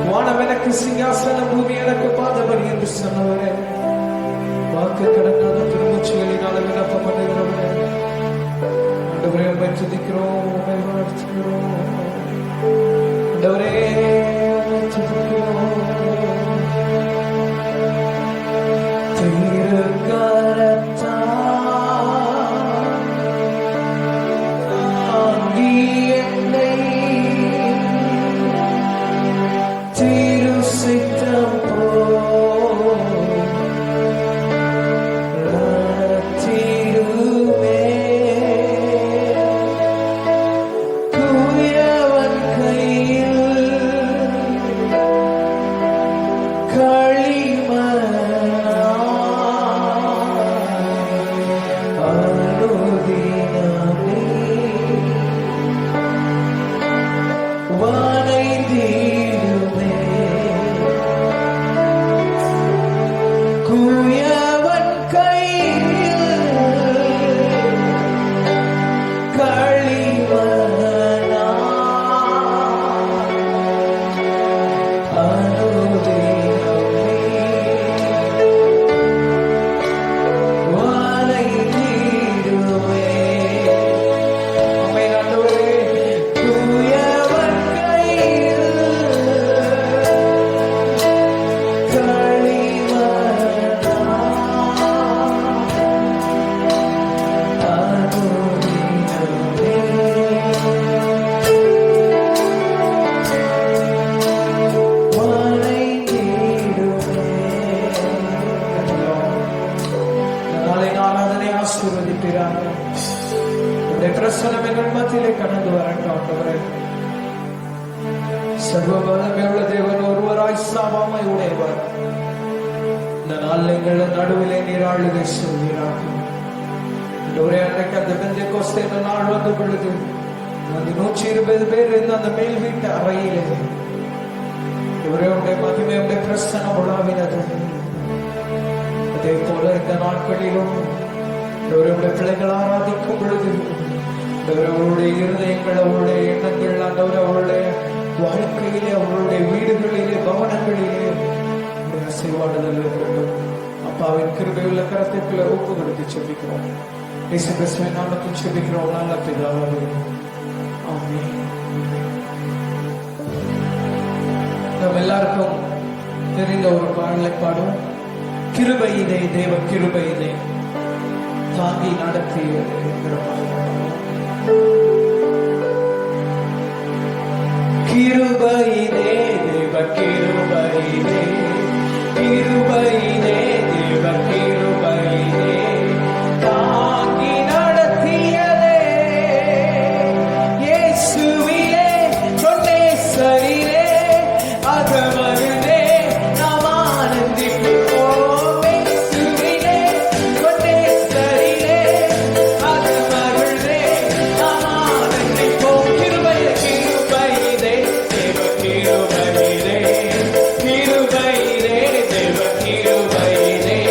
வானம் எனக்கு சிங்காசனம், பூமி எனக்கு பாதபடி என்று சொன்னவரே, வாக்கு கடனாத திருமூச்சுகளினால விண்ணப்பம் பண்ணுகிறவரே, ஆண்டவரே உம்மை துதிக்கிறோம், உம்மை வாழ்த்துகிறோம். ஆண்டவரே துதிக்கிறோம். சர்வவல்லமையுள்ள தேவன் ஒருவராய் சாவாமை உடையவர். இந்த நாள் எங்கள் நடுவிலே நீர் ஆளுகை செய்வீராக. ஒரே அன்றைக்கு அந்த பெந்தெக்கோஸ்தே இந்த நாள் வந்த பொழுது அந்த 120 பேர் இருந்த அந்த மேல் வீட்டு அறையிலே இவரே உடைய மகிமையுடைய பிரசனம் உலாவினது. அதே போல இந்த நாட்களிலும் இவருடைய பிள்ளைகள் ஆராதிக்கும் பொழுது அவருடைய இருதயங்கள், அவருடைய எண்ணங்கள், அவருடைய வாழ்க்கையிலே, அவருடைய வீடுகளிலே, பவனங்களிலே ஆசீர்வாதங்கள் இருக்கட்டும். அப்பாவின் கிருபையுள்ள கரத்துக்குள்ள ஒப்பு கொடுத்து செபிக்கிறோம். இயேசு கிறிஸ்துவின் நாமத்தில் செபிக்கிறோம் நல்ல பிதாவே, ஆமென். நாம் எல்லாருக்கும் தெரிந்த ஒரு பாடலை பாடும். கிருபையிலே, தேவ கிருபையிலே தாங்கி நடத்திய கிருபையிலே, தேவ கிருபையிலே, கிருபையிலே, தேவ கிருபையிலே தாங்கி நடத்தியதே இயேசுவிலே, சொன்னேசரிலே அகமருதே நாம் ஆனந்திப்போம். இயேசுவிலே, சொன்னேசரிலே அகமருதே நாம் ஆனந்திப்போம். கிருபையிலே, கிருபையிலே, தேவ கிருபையிலே, கிருபையிலே, தேவ கிருபையிலே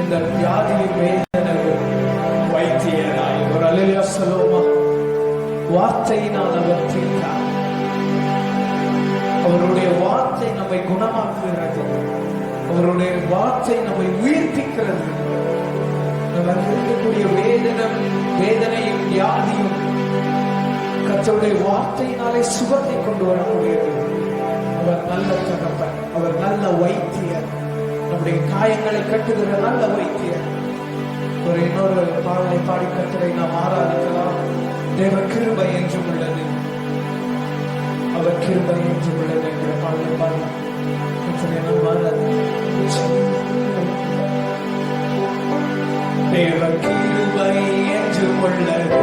இந்த வியாதியின் வேதனையும் வைத்தியராய் ஒரு அல்லேலூயா சொல்லுவோமா? வார்த்தையினால் அவர் தீர்த்தார். அவருடைய வார்த்தை நம்மை குணமாக்குகிறது. அவருடைய வார்த்தை நம்மை உயிர்ப்பிக்கிறது. நமக்கு இருக்கக்கூடிய வேதனையும் வியாதியும் கர்த்தருடைய வார்த்தையினாலே சுகத்தை கொண்டு வரக்கூடியது. அவர் நல்ல தகப்பன், அவர் நல்ல வைத்தியர், நம்முடைய காயங்களை கட்டுகிற நல்ல வைத்தியர். ஒரு இன்னொரு பாடலை பாடி கர்த்தரை நாம் ஆராதிக்கலாம். தேவ கிருபை என்றும் உள்ளது, அவர் கிருபை என்றும் உள்ளது என்கிற பாடலை பாடி கர்த்தரை நாம் ஆராதிக்கலாம். தேவ கிருபை என்றும் உள்ளது,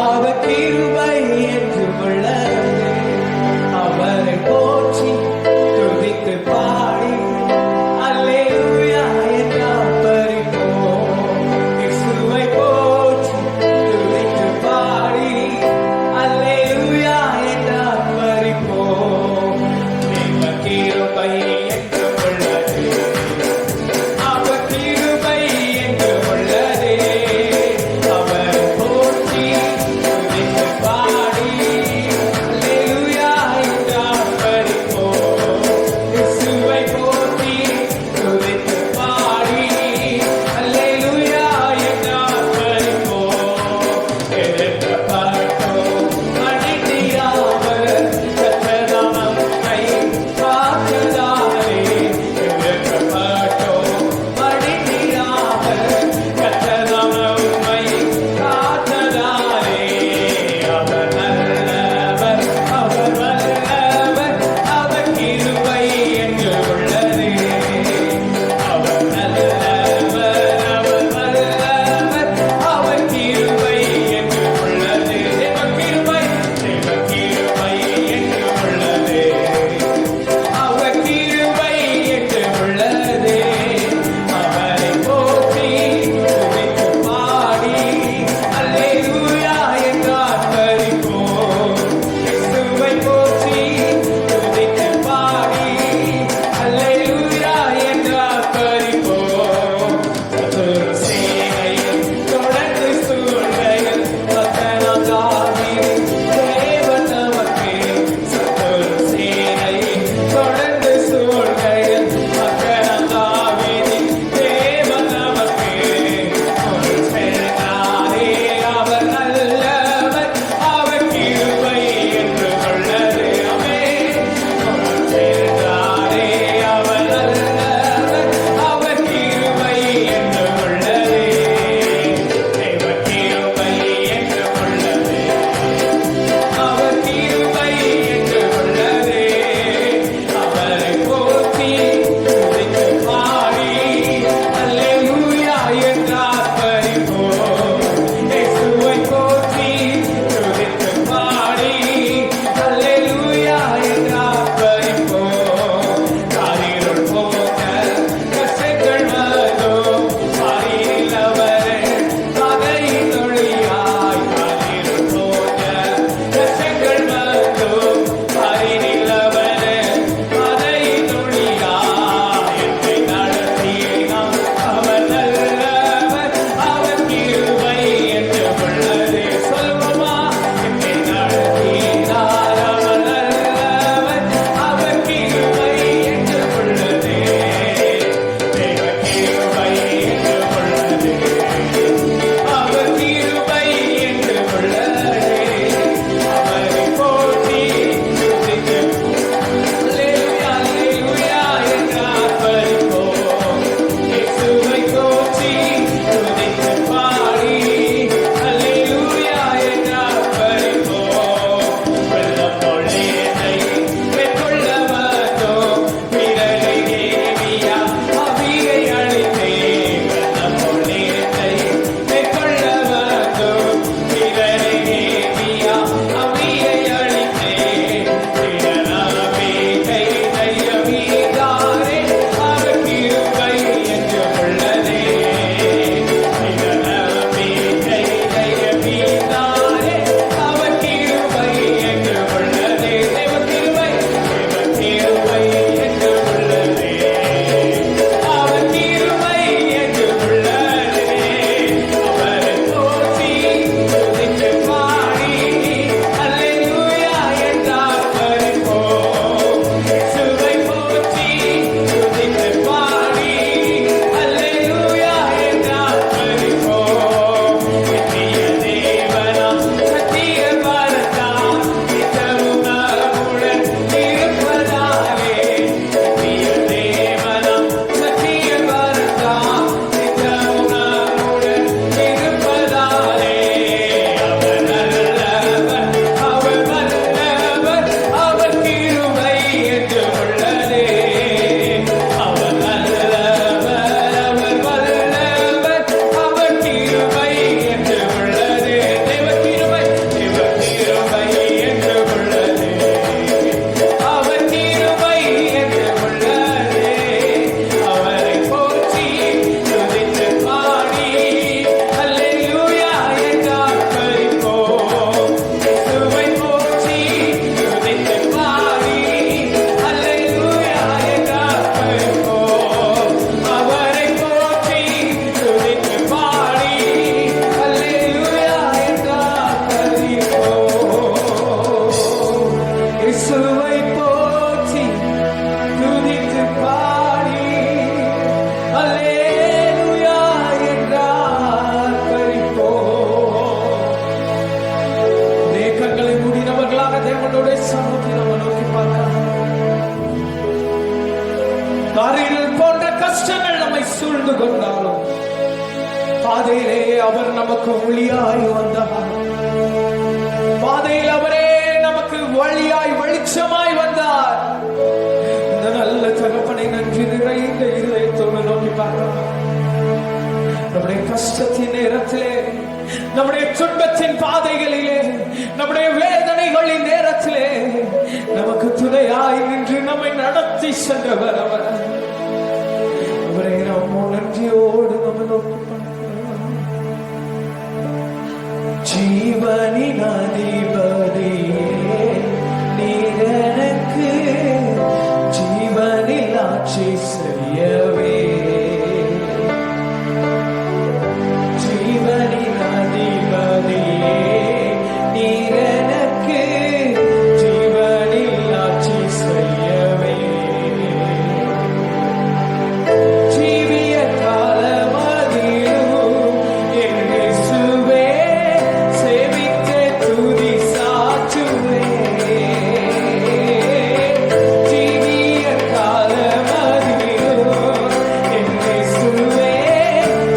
அவர் கிருபை என்றும் உள்ளது. அவரை போற்றி துதித்து பாடி அல்லேலூயா என்றால் பரிபோம். இயேசுவை போற்றி துதித்து பாடி அல்லேலூயா என்றால் பரிபோம். தேவ கிருபை என்றும் உள்ளது, அவர் கிருபை என்றும் உள்ளது. அவர் பாதையிலே அவர் நமக்கு ஒளியாய் வந்தார். பாதையில் அவரே நமக்கு வழியாய் வெளிச்சமாய் வந்தார். இந்த நல்ல தகப்பனை நன்றி நிறைந்த இதயத்தோடு நோக்கி பார்க்கலாம். நம்முடைய கஷ்டத்தின் நேரத்திலே, நம்முடைய துன்பத்தின் பாதைகளிலே, நம்முடைய வேதனைகளின் நேரத்திலே நமக்கு துணையாய் நின்று நம்மை நடத்தி சென்றவர் அவர். அவரை நம்ம நன்றியோடு நம்ம நோக்கி பார்க்கலாம். ஜீவனின் அதிபதியே நீர் எனக்கு ஜீவனில் ஆட்சி செய்யவே. ஜீவனின் அதிபதியே நீர் எனக்கு ஜீவனில் ஆட்சி செய்யவே. ஜீவிய காலமதிலும் என் இயேசுவே சேவித்தே துதி சாற்றுவே. ஜீவிய காலமதிலும் என் இயேசுவே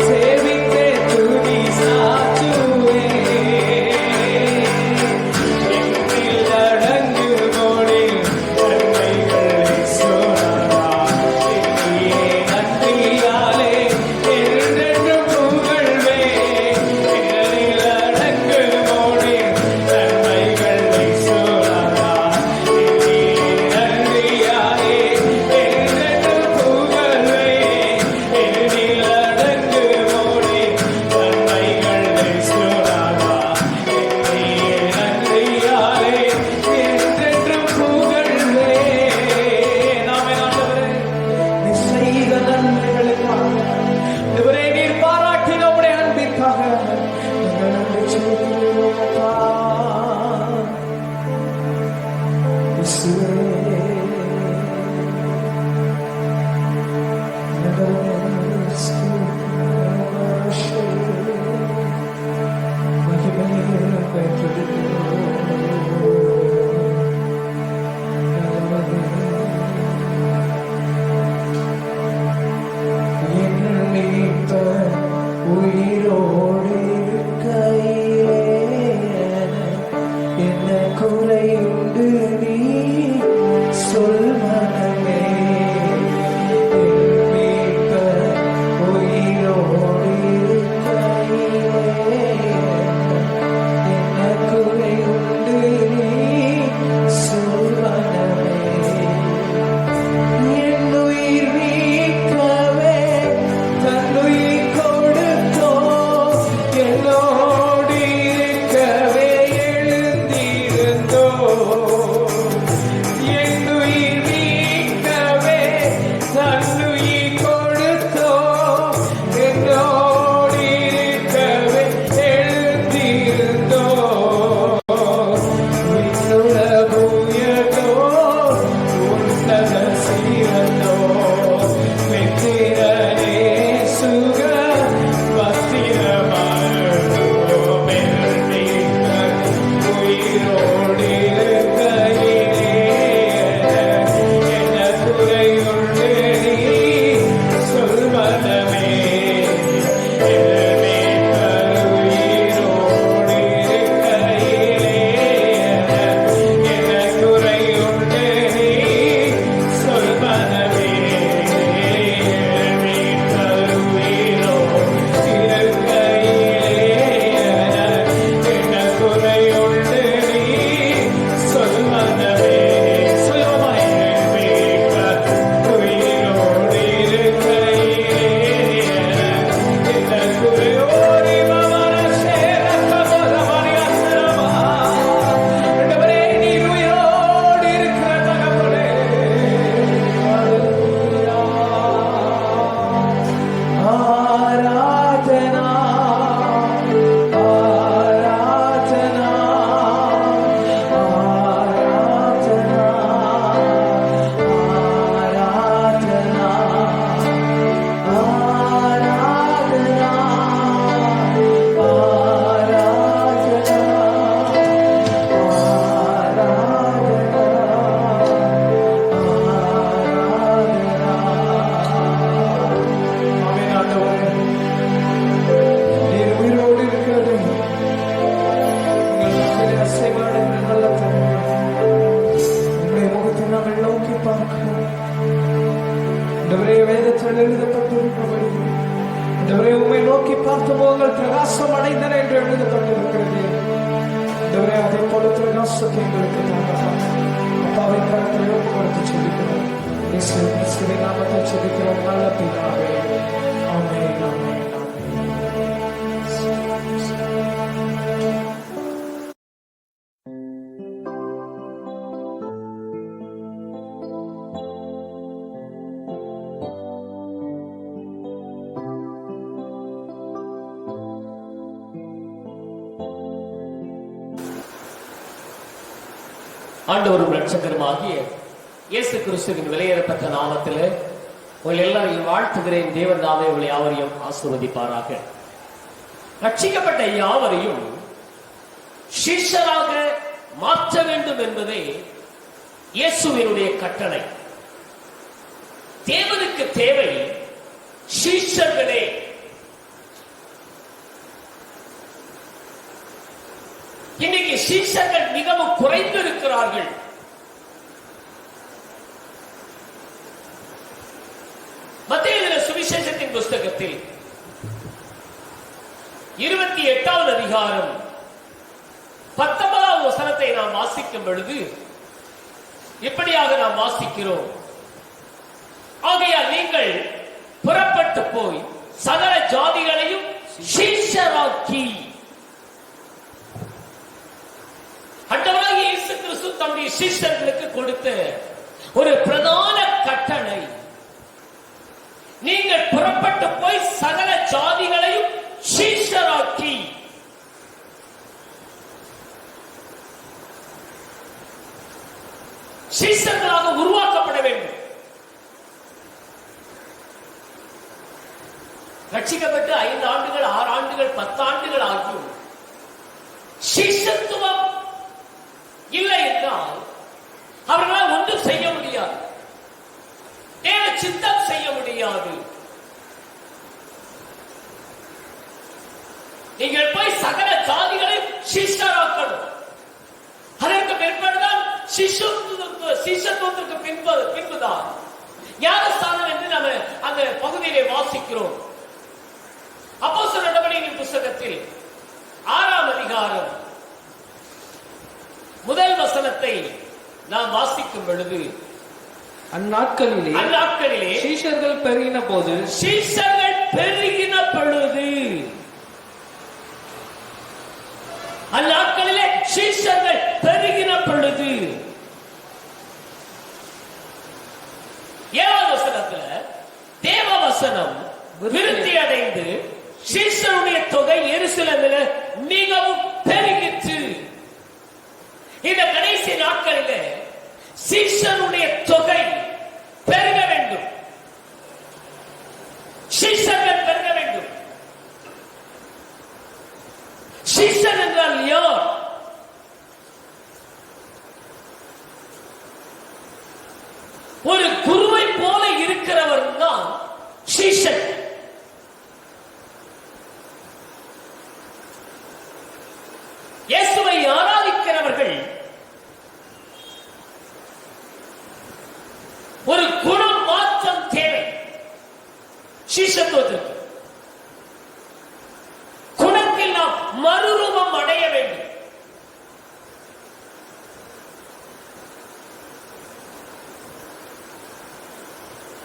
சேவித்தே துதி சாற்றுவே. எண்ணில் அடங்கு கோடி நன்மைகளை சொன்னார். எண்ணியே நன்றியாலே என்றென்றும் புகழ்வே. எண்ணில் அடங்கு கோடி நன்மைகளை சொன்னார். எண்ணியே நன்றியாலே என்றென்றும் புகழ்வே. எண்ணில் அடங்கு கோடி நன்மைகளை சொன்னார். எண்ணியே நன்றியாலே என்றென்றும் புகழ்வே. நாமே ஆண்டவரே, நீர் செய்த நன்மைகளுக்காக, ஆண்டவரே, நீர் பாராட்டின உம்முடைய அன்பிற்காக நாங்கள் நன்றி செலுத்துகிறோம் அப்பா. இயேசுவே, மகிமையை பெற்றிடுகிறோம். என் மீட்பர் உயிரோடு பார்த்து முகங்கள் பிரகாசம் அடைந்தன என்று எழுதப்பட்டிருக்கிறது. அதே போல பிரகாசத்தை எங்களுக்கு அப்பாவை கருத்தில் கொடுத்து சொல்லிக்கிறோம். நாமத்தை சொல்லிக்கிறோம் நல்ல பிதாவே. ஆமென், ஆமென், ஆமென். ஆண்டவரும் இரட்சகருமாகிய இயேசு கிறிஸ்துவின் விலையேறப்பட்ட நாமத்திலே உங்கள் எல்லாரையும் வாழ்த்துகிறேன். தேவன் தாமே உங்களை யாவரையும் ஆசீர்வதிப்பாராக. ரட்சிக்கப்பட்ட யாவரையும் சீஷராக மாற்ற வேண்டும் என்பதே இயேசுவினுடைய கட்டளை. தேவனுக்கு தேவை சீஷர்களே. இன்னைக்கு சீஷர்கள் மிகவும் குறைந்து இருக்கிறார்கள். மத்தேயு சுவிசேஷத்தின் புஸ்தகத்தில் 28வது அதிகாரம் 19வது வசனத்தை நாம் வாசிக்கும் பொழுது இப்படியாக நாம் வாசிக்கிறோம். ஆகையால் நீங்கள் புறப்பட்டு போய் சகல ஜாதிகளையும் சீஷராக்கி. ஆண்டவராகிய இயேசு கிறிஸ்து தம்முடைய சீஷர்களுக்கு கொடுத்த ஒரு பிரதான கட்டளை, நீங்கள் புறப்பட்டு போய் சகல ஜாதிகளையும் சீஷராக்கி. சீஷர்களாக உருவாக்கப்பட வேண்டும். ரட்சிக்கப்பட்டு 5 ஆண்டுகள் 6 ஆண்டுகள் 10 ஆண்டுகள் ஆகியும் சீஷத்துவம் இல்லை என்றால் அவர்களால் ஒன்றும் செய்ய முடியாது. தேவ சித்தம் செய்ய முடியாது. நீங்கள் போய் சகல ஜாதிகளை சீஷராக்கணும். அதற்கு பிற்பாடுதான் சிஷ்யத்துவத்திற்கு பின்புதான் ஞானஸ்தானம் என்று நாம் அந்த பகுதியிலே வாசிக்கிறோம். அப்போஸ்தலர் நடவடிக்கையின் புஸ்தகத்தில் 6ஆம் அதிகாரம் முதல் வசனத்தை நாம் வாசிக்கும் பொழுது, அந்நாட்களிலே சீஷர்கள் பெருகின பொழுது அந்நாட்களிலே சீஷர்கள் பெருகின பொழுது 7வது வசனத்துல தேவ வசனம் விருத்தி அடைந்து சீஷருடைய தொகை எருசலேமிலே மிகவும் பெருகிற்று. இந்த கடைசி நாட்களிலே சீஷருடைய தொகை பெருக வேண்டும். சீஷர்கள் பெருக வேண்டும். சீஷன் என்றால் யார்? ஒரு குருவை போல இருக்கிறவர் தான் சீஷன். இயேசுவை ஆராதிக்கிறவர்கள் ஒரு குணம் மாற்றம் தேவை. சீஷத்துவத்திற்கு குணத்தில் நாம் மறுரூபம் அடைய வேண்டும்.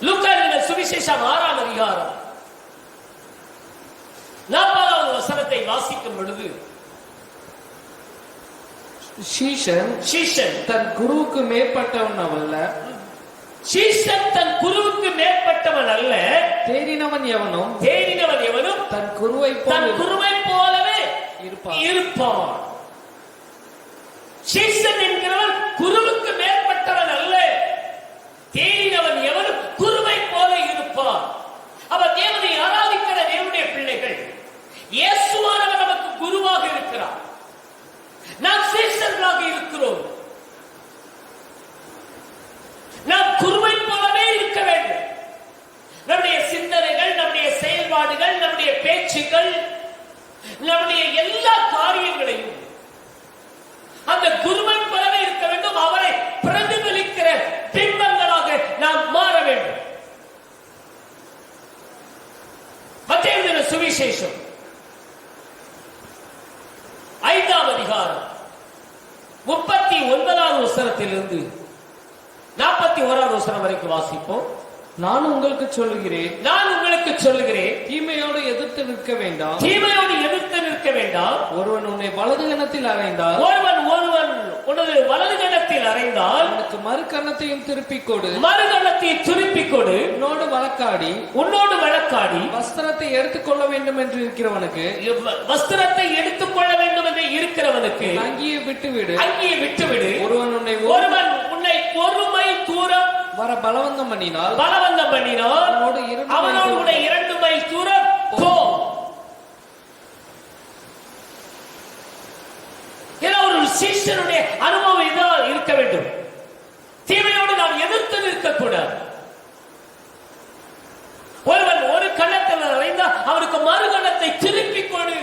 லூக்கா சுவிசேஷம் 6ஆம் அதிகாரம் 40வது வசனத்தை வாசிக்கும் பொழுது, சீஷன் தன் குருவுக்கு மேற்பட்டவன் அல்ல. சீஷன் தன் குருவுக்கு மேற்பட்டவன் அல்ல. தேறினவன் எவனும் தன் குருவை போலவே இருப்பான். சீஷன் என்கிறவன் குருவுக்கு மேற்பட்டவன் அல்ல. தேறினவன் எவனும் குருவை போல இருப்பான். அவர் தேவனை ஆராதிக்கிற தேவனுடைய பிள்ளைகள், இயேசுவானவர் நமக்கு குருவாக இருக்கிறார். நாம் சீஷர்களாக இருக்கிறோம். நாம் குருவை போலவே இருக்க வேண்டும். நம்முடைய சிந்தனைகள், நம்முடைய செயல்பாடுகள், நம்முடைய பேச்சுகள், நம்முடைய எல்லா காரியங்களையும் அந்த குருவை போலவே இருக்க வேண்டும். அவரை பிரதிபலிக்கிற பிம்பங்களாக நாம் மாற வேண்டும். மத்தேயு சுவிசேஷம் வசனத்திலிருந்து 41வது வசனம் வரைக்கும் வாசிப்போம். நான் உங்களுக்கு சொல்லுகிறேன், நான் உங்களுக்கு சொல்லுகிறேன், தீமையோடு எதிர்த்து நிற்க வேண்டாம். தீமையோடு எதிர்த்து நிற்க வேண்டாம். ஒருவன் உன்னை வலது கணத்தில் அறைந்தால், ஒருவன் உனது வலது கணத்தில் அறைந்தால், அவனுக்கு மறு கன்னத்தையும் திருப்பிக் கொடு. மறு கணத்தை திருப்பிக் கொடு. உன்னோடு வழக்காடி வஸ்திரத்தை எடுத்துக்கொள்ள வேண்டும் என்று இருக்கிறவனுக்கு, வஸ்திரத்தை எடுத்துக்கொள்ள வேண்டும் என்று இருக்கிறவனுக்கு அங்கேயே விட்டுவிடு. ஒருவன் உன்னை ஒரு மைல் தூரம் வர பலவந்தம் பண்ணினால், அவனோடு கூட 2 மைல் தூரம் போ. ஒரு சீஷனுடைய அனுபவம் இதான் இருக்க வேண்டும். தீமையோடு நாம் எதிர்த்து நிற்கக்கூடாது. ஒருவன் ஒரு கன்னத்தில் அறைந்தால் அவனுக்கு மறு கன்னத்தை திருப்பிக் கொடு.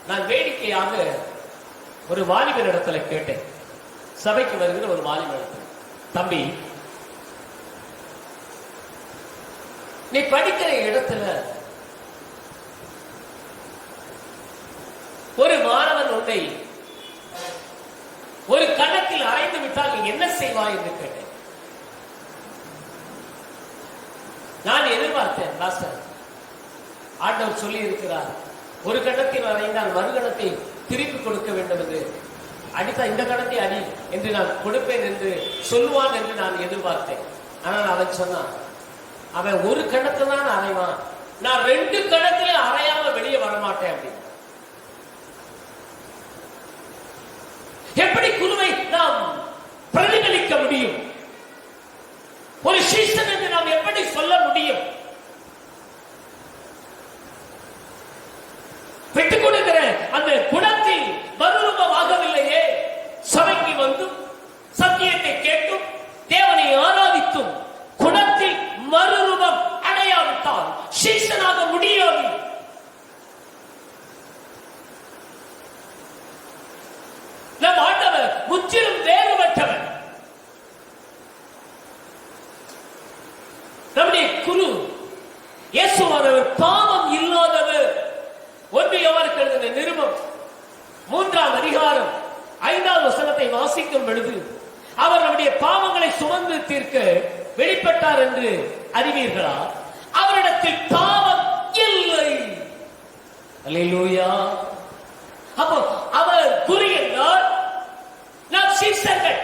நான் வேடிக்கையாக ஒரு வாலிபர் இடத்துல கேட்டேன். சபைக்கு வருகிற ஒரு வாலிபர் இடத்துல, தம்பி, நீ படிக்கிற இடத்துல ஒரு மாணவன் உன்னை ஒரு கன்னத்தில் அறைந்து விட்டால் நீ என்ன செய்வாய் என்று கேட்டேன். நான் எதிர்பார்த்தேன், பாஸ்டர், ஆண்டவர் சொல்லி இருக்கிறார், ஒரு கன்னத்தில் அறைந்தால் மறு கன்னத்தை திருப்பி கொடுக்க வேண்டும் என்று, அடித்தா இந்த கணத்தை அடி என்று நான் கொடுப்பேன் என்று சொல்லுவான் என்று நான் எதிர்பார்த்தேன். ஆனால் அவன் சொன்னான், அவன் ஒரு கணத்தை தான் அறைவான், நான் 2 கணத்திலே அறையாம வெளியே வரமாட்டேன் அப்படின்னு. எப்படி குருவை நாம் பிரதிபலிக்க முடியும்? ஒரு சீசன் என்று நாம் எப்படி சொல்ல முடியும்? விட்டுக் கொடுக்கிற அந்த குணத்தில் மறுரூபமாகவில்லையே. சபைக்கு வந்தும் சத்தியத்தை கேட்டும் தேவனை ஆராதித்தும் குணத்தில் மறுரூபம் அடையாவிட்டால் சீசனாக முடியாது. நம் ஆண்டவர் முற்றிலும் வேறுபட்டவர். நம்முடைய குரு இயேசுவானவர் பாவம் இல்லாதவர். 1 யோவானுக்கு எழுதின நிருபம் 3ஆம் அதிகாரம் 5வது வசனத்தை வாசிக்கும் பொழுது, அவர் நம்முடைய பாவங்களை சுமந்து தீர்க்க வெளிப்பட்டார் என்று அறிவீர்களா? அவரிடத்தில் பாவம் இல்லை. அல்லேலூயா. அப்போ அவர் குரு என்றால் நாம் சீஷர்கள்.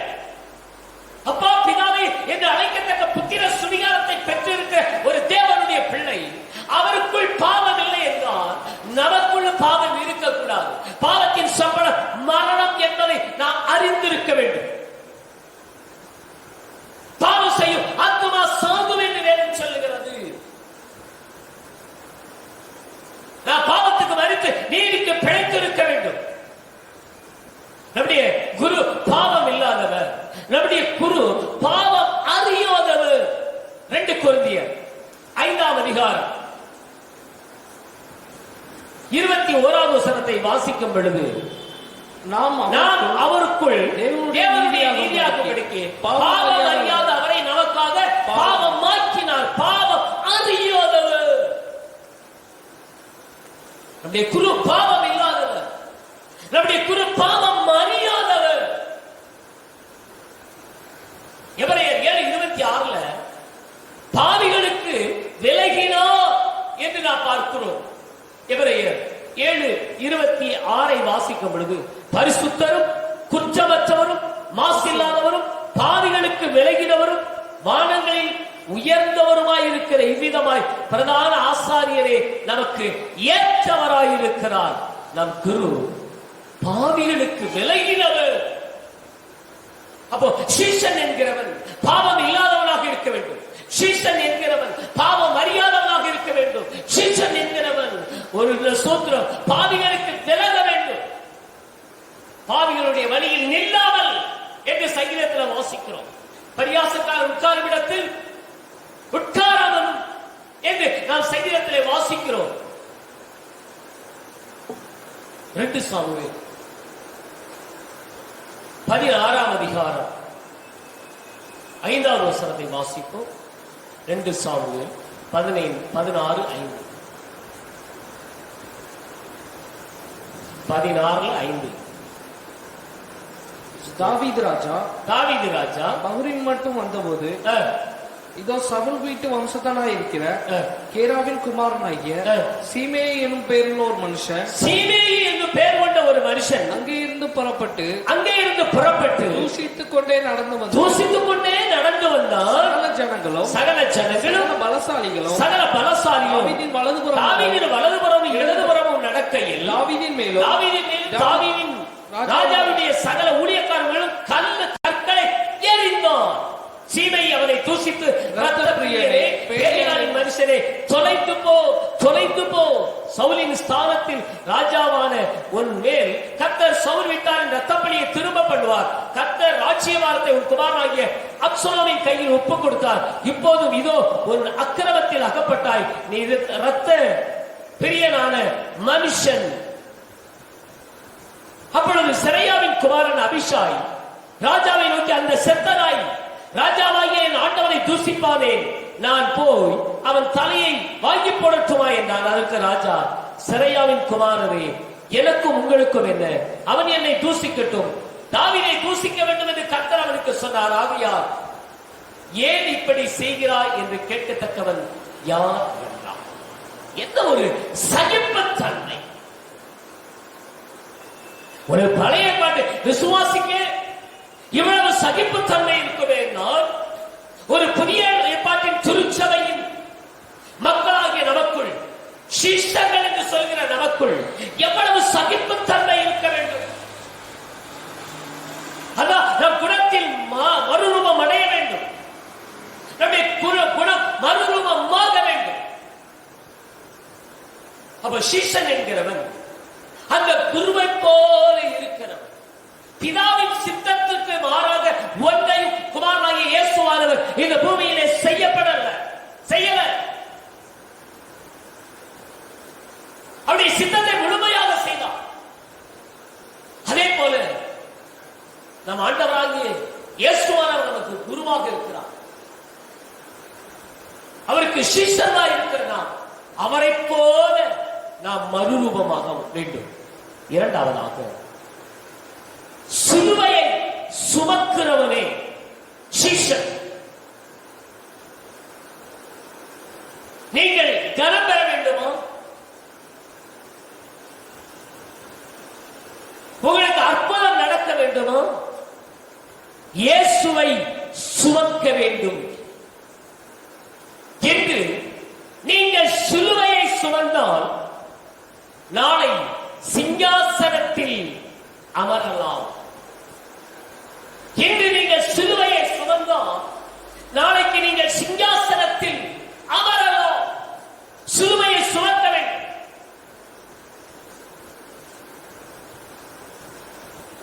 அப்பா பிதாவே என்று அழைக்கத்தக்க புத்திர சுவிகாரத்தை பெற்றிருக்க ஒரு தேவனுடைய பிள்ளை, அவருக்குள் பாவம் இல்லை என்றால் நமக்குள்ள பாவம் இருக்கக்கூடாது. பாவத்தின் சம்பளம் மரணம் என்பதை நாம் அறிந்திருக்க வேண்டும். பாவம் செய்யும் ஆத்துமா சாகும் என்று வேதம் சொல்லுகிறது. நாம் பாவத்துக்கு மறித்து நீதிக்கு பிழைத்திருக்க வேண்டும். நம்முடைய குரு பாவம் இல்லாதவர், நம்முடைய குரு பாவம் அறியாதவர். 2 கொரிந்தியர் 5ஆம் அதிகாரம் 21வது வசனத்தை வாசிக்கும் பொழுது, நாம் அவருக்குள் தேவனுடைய நீதியாகும்படிக்கு பாவம் அறியாத அவரை நமக்காக பாவமாக்கினார். பாவம் அறியாதவர். நம்முடைய குரு பாவம் இல்லாதவர், நம்முடைய குரு பாவம் அறியாதவர். எபிரேயர் 7:26 பாவிகளுக்கு விலகினார் என்று நாம் பார்க்கிறோம். எபிரேயர் 7:26 வாசிக்கும் பொழுது, பரிசுத்தரும் குற்றமற்றவரும் மாசில்லாதவரும் பாவிகளுக்கு விலகினவரும் வானங்களில் உயர்ந்தவருமாயிருக்கிற இவ்விதமாய் பிரதான ஆசாரியரே நமக்கு ஏற்றவராயிருக்கிறார். நம் குரு பாவிகளுக்கு விலகினவர். அப்போ சீஷன் என்கிறவன் பாவம் இல்லாதவனாக இருக்க வேண்டும். சீஷன் என்கிறவன் பாவம் அறியாதவனாக இருக்க வேண்டும். சீஷன் என்கிறவன் ஒரு சூத்திரம் பாவிகளுக்கு விலக வேண்டும். பாவிகளுடைய வழியில் நில்லாமல் என்று சங்கீதத்தில் வாசிக்கிறோம். பரியாசக்காரர் உட்காரும் இடத்தில் உட்காராமலும் என்று நாம் சங்கீதத்தில் வாசிக்கிறோம். 2 சாமுவேல் 16ஆம் அதிகாரம் 5வது வசனத்தை வாசிப்போம். 2 சாமுவேல் 16:5 16:5 தாவீது ராஜா பஹ்ரீம் மட்டும் வந்தபோது இதோ சவுல் வீட்டு வம்சத்தானாய் இருக்கிற கேராவின் குமாரனாகிய சீமேயி என்னும் பேருள்ள ஒரு மனுஷன் கொண்ட ஒரு மனுஷன் அங்கே இருந்து புறப்பட்டு தூசித்துக் கொண்டே நடந்து வந்தான். சகல ஜனங்களும் பலசாலிகளும் தாவீதின் வலதுபுறமும் இடதுபுறமும் நடக்கையில் தாவீதின் மேலும் ராஜாவுடைய சகல ஊழியக்காரர்களும் கற்களை எறிந்தான். சீமை அவனை தூசித்து மனுஷனே தொலைத்து போ சவுலின் ஸ்தானத்தில் ராஜாவான உன் மேல் கர்த்தர் சவுல் வீட்டாரின் ரத்தப்படியை திரும்ப பண்ணுவார். கர்த்தர் ராஜ்யபாரத்தை உன் குமாரனாகிய அப்சலோமின் கையில் ஒப்பு கொடுத்தார். இப்போதும் இதோ உன் அக்கிரமத்தில் அகப்பட்டாய். நீ ரத்த பிரியனான மனுஷன். அப்பொழுது செரையாவின் குமாரன் அபிஷாய் ராஜாவை நோக்கி, அந்த செத்தனாய் ராஜாவாகிய என் ஆண்டவனை தூசிப்பானேன், நான் போய் அவன் தலையை வாங்கி போடட்டுமா என்றான். அதற்கு ராஜா, செரையாவின் குமாரரே, எனக்கும் உங்களுக்கும் என்ன? அவன் என்னை தூசிக்கட்டும், தாவீதை தூசிக்க வேண்டும் என்று கர்த்தர் அவனுக்கு சொன்னார். ஆகையால் ஏன் இப்படி செய்கிறாய் என்று கேட்கத்தக்கவன் யார் என்றான். என்ன ஒரு சகிப்புத்தன்மை! ஒரு பழைய பாட்டு விசுவாசிக்க இவ்வளவு சகிப்புத்தன்மை இருக்குமே என்றால், ஒரு புதிய ஏற்பாட்டின் திருச்சபையின் மக்களாகிய நமக்குள், சிஷ்டர்கள் என்று சொல்கிற நமக்குள் எவ்வளவு சகிப்புத்தன்மை இருக்க வேண்டும். அதான் நம் குணத்தில் மறுரூபம் அடைய வேண்டும். நம்முடைய குணம் மறுரூபமாக வேண்டும். அப்ப சிஷ்டன் என்கிறவன் அந்த குருவை போல இருக்கிறவன். பிதாவின் சித்தத்துக்கு மாறாக ஒன்றையும் குமாரனாகிய இயேசுவானவர் இந்த பூமியிலே செய்யல. அவருடைய சித்தத்தை முழுமையாக செய்தார். அதே போல நம் ஆண்டவராகிய இயேசுவானவர் நமக்கு குருவாக இருக்கிறார். அவருக்கு சிஷ்யராக இருக்கிற நாம் அவரை போல நாம் மறுரூபமாக வேண்டும். இரண்டாவதாக, சிலுவையை சுமக்கிறவனே சிஷ்யன். நீங்கள் கனம் பெற வேண்டுமா? உங்களுக்கு அற்புதம் நடக்க வேண்டுமா? இயேசுவை சுமக்க வேண்டும் என்று நீங்கள் சிலுவையை சுமந்தால் நாளை சிங்காசனத்தில் அமரலாம். இன்று நீங்கள் சிலுவையை சுமந்தால் நாளைக்கு நீங்கள் சிங்காசனத்தில் அமரலாம். சிலுவையை சுமக்க வேண்டும்.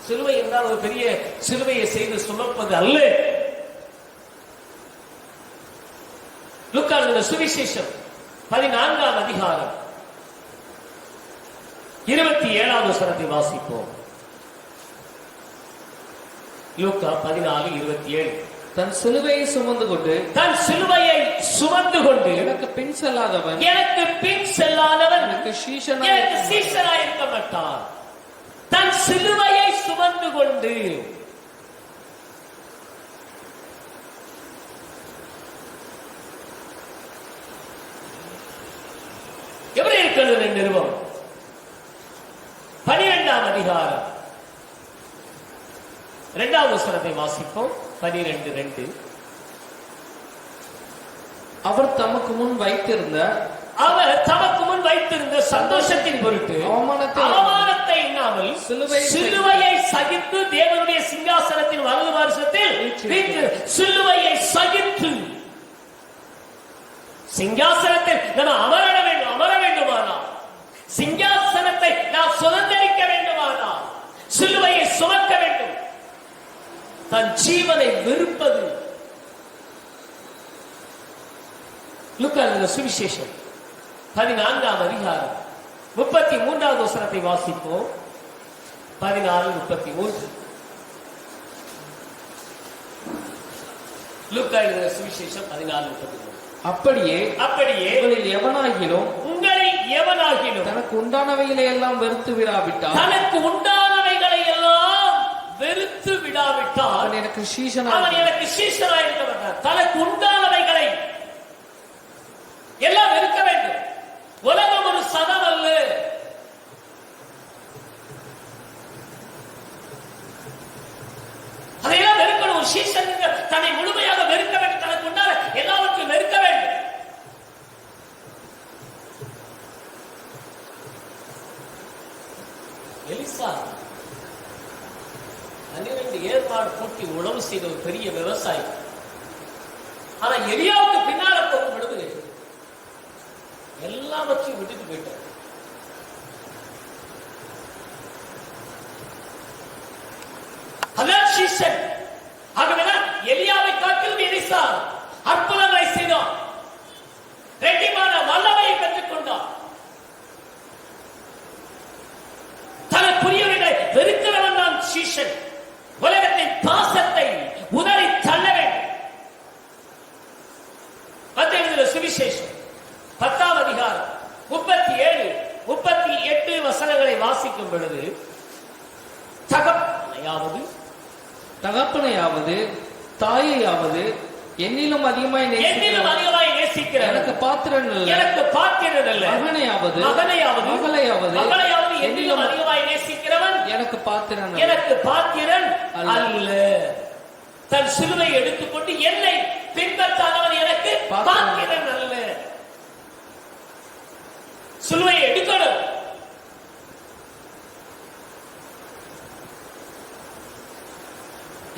சிலுவை என்றால் ஒரு பெரிய சிலுவையை செய்து சுமப்பது அல்ல. லூக்கா சுவிசேஷம் 14ஆம் அதிகாரம் 27ஆவது வசனத்தை வாசிப்போம். லூக்கா 14:27. தன் சிலுவையை சுமந்து கொண்டு எனக்கு பின் செல்லாதவன் எனக்கு சீஷனாய் இருக்க மாட்டான். தன் சிலுவையை சுமந்து கொண்டு எபிரேயர்களின் நிருபம் 12ஆம் அதிகாரம் 2வது வசனத்தை வாசிப்போம். 12:2. அவர் தமக்கு முன் வைத்திருந்த சந்தோஷத்தின் பொருட்டு அவமானத்தை எண்ணாமல் சிலுவையை சகித்து தேவனுடைய சிங்காசனத்தின் வலது பார்சத்தில் சிலுவையை சகித்து சிங்காசனத்தில் நாம் அமர வேண்டுமானால், சிங்காசனத்தை நாம் சுதந்திரிக்க வேண்டுமானால் சிலுவையை சுமக்க வேண்டும். தன் ஜீவனை வெறுப்பது. லூக்கா சுவிசேஷம் 14ஆம் அதிகாரம் 33வது வசனத்தை வாசிப்போம். 14:33. லூக்கா சுவிசேஷம் 14:33. அப்படியே உங்களில் எவனாகிலும் எவனாகிலும் தனக்கு உண்டானவைகளை எல்லாம் வெறுத்து விடாவிட்டால், தனக்கு உண்டானவைகளை எல்லாம் வெறுத்து விடாவிட்டால் அவன் எனக்கு சீஷனாய் இருக்க மாட்டான். தனக்கு உண்டானவைகளை எல்லாம் வெறுக்க வேண்டும். உலகம் ஒரு சதம் அல்ல. அதையெல்லாம் வெறுக்கணும். ஒரு சீஷன் தன்னை முழுமையாக வெறுக்க வேண்டும். தனக்கு உண்டான எல்லாவற்றையும் வெறுக்க வேண்டும். எலிசா 12 ஏர்மாடு பூட்டி உழவு செய்த ஒரு பெரிய விவசாயி. ஆனா எலியாவுக்கு பின்னால போகும் பொழுது எல்லாவற்றையும் விட்டுட்டு போயிட்டார். அதான் சீஷன். ஆகவேதான் எலியாவை காட்டிலும் எலிசா அற்புதங்களை செய்தான். ரெட்டிமான வல்லமையை பெற்றுக் கொண்டார். தனக்குரியவர்களை வெறுக்கிறவன் தான் சீஷன். உலகத்தின் பாசத்தை உதறி தள்ள வேண்டும். மத்தேயு சுவிசேஷம் 10ஆம் அதிகாரம் 37, 38 வசனங்களை வாசிக்கும் பொழுது தகப்பனையாவது தாயையாவது என்னிலும் அதிகமாய் நேசிக்கிற எனக்கு பாத்திரன் அல்ல மகனையாவது என்னிலும் அதிகமாய் நேசிக்கிறவன் எனக்கு பாத்திரன் அல்ல. தன் சிலுவை எடுத்துக்கொண்டு என்னை பின்பற்றாதவன் எனக்கு பாத்திரன் அல்ல. சிலுவையை எடுக்கணும்.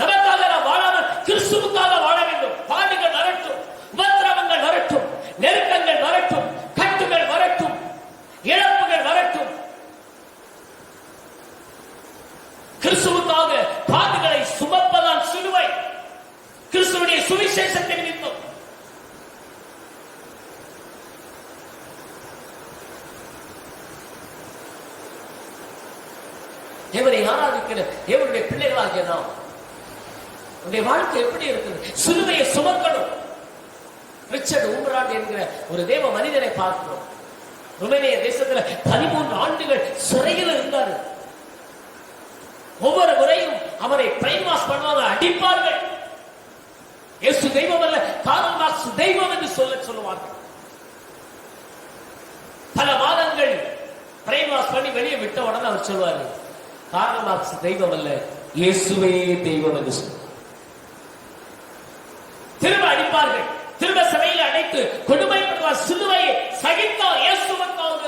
நமக்காக நாம் வாழாமல் கிறிஸ்துவுக்காக வாழ வேண்டும். பாடுகள் வரட்டும், உபத்திரவங்கள் வரட்டும், நெருக்கங்கள் வரட்டும், கட்டுகள் வரட்டும், இழப்புகள் வரட்டும், கிறிஸ்துவுக்காக பாடுகளை சுமப்பதான் சிலுவை. கிறிஸ்துவுடைய சுவிசேஷத்தை நிமித்தம். தேவனை ஆராதிக்கிற தேவனுடைய பிள்ளைகளாகிய நாம் உடைய வாழ்க்கை எப்படி இருக்குது? சிலுவையை சுமக்கணும். ரிச்சர்ட் உம்ராண்ட் என்கிற ஒரு தேவ மனிதனை பார்க்கிறோம். ருமேனிய தேசத்துல 13 ஆண்டுகள் சிறையில் இருந்தார். ஒவ்வொரு முறையும் அவரை பிரைன் வாஷ் பண்ணுவாங்க, அடிப்பார்கள். இயேசு தெய்வம் அல்ல, கார்ல் மார்க்ஸ் தெய்வம் என்று சொல்லுவார்கள். பல மாதங்கள் பிரைன் வாஷ் பண்ணி வெளியே விட்ட உடனே அவர் சொல்வாரு, கார்ல் மார்க்ஸ் தெய்வம் அல்ல, இயேசுவே தெய்வம் என்று சொல்லுவார். திரும்ப அடிப்பார்கள், திரும்ப சிறையில் அடைத்து கொடுமைப்படுவார். சிலுவையை சகித்தார் இயேசுவுக்காக.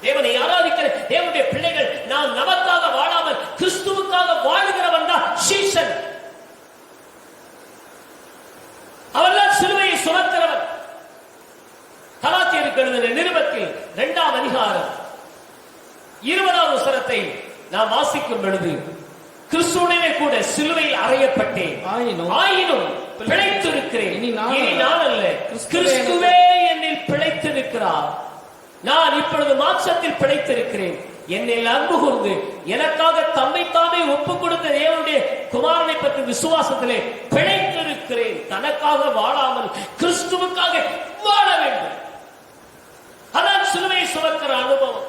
தேவனை ஆராதிக்கிற தேவனுடைய பிள்ளைகள் நாம் நமக்காக வாழாமல் கிறிஸ்துவுக்காக வாழுகிறவன் தான் சீஷன். அவன்தான் சிலுவையை சுமக்கிறவன். கலாத்தியருக்கு எழுதின நிருபத்தில் 2ஆம் அதிகாரம் 20ஆம் வசனத்தை நாம் வாசிக்கும் பொழுது, கிறிஸ்துவுடனே கூட சிலுவையில் அறையப்பட்டேன், ஆயினும் பிழைத்திருக்கிறேன். இனி நான் அல்ல, கிறிஸ்துவே என்னில் பிழைத்திருக்கிறார். நான் இப்பொழுது மாம்சத்தில் பிழைத்திருக்கிறேன். என்னில் அன்பு கூர்ந்து எனக்காக தம்மை தாமே ஒப்புக் கொடுத்த தேவனுடைய குமாரனை பற்றி விசுவாசத்திலே பிழைத்திருக்கிறேன். தனக்காக வாழாமல் கிறிஸ்துவுக்காக வாழ வேண்டும். அதான் சிலுவையை சுமக்கிற அனுபவம்.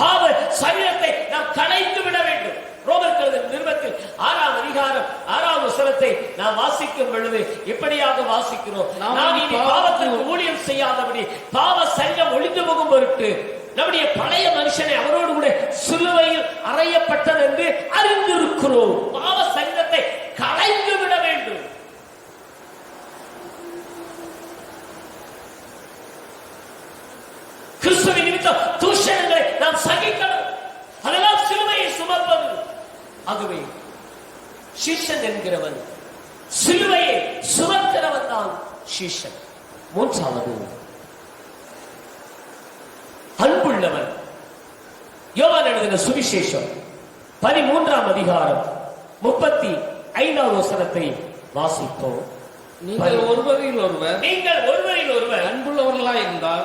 பாவ சரீரத்தை நாம் களைந்து விட வேண்டும். ரோமர் நிருபத்தில் 6ஆம் அதிகாரம் 6ஆம் வசனத்தை நாம் வாசிக்கும் பொழுது இப்படியாக வாசிக்கிறோம், நாம் இனி பாவத்திற்கு ஊழியம் செய்யாதபடி பாவ சரீரம் ஒளிந்து போகும் பொருட்டு நம்முடைய பழைய மனுஷனை அவரோடு கூட சிலுவையில் அறையப்பட்டது என்று அறிந்திருக்கிறோம். பாவ சரீரத்தை களைந்து விட வேண்டும். கிறிஸ்துவின் நிமித்தம் தூஷணங்களை நாம் சகிக்கணும். அதெல்லாம் சிலுவையை சுமப்பது. ஆகவே சீஷன் என்கிறவன் சிலுவையை சுமக்கிறவன் தான் சீஷன். 3வது அன்புள்ளவன். யோவான் எழுதின சுவிசேஷம் 13ஆம் அதிகாரம் 35வது வசனத்தை வாசிப்போம். நீங்கள் ஒருவரில் ஒருவர் அன்புள்ளவர்களாய் இருந்தால்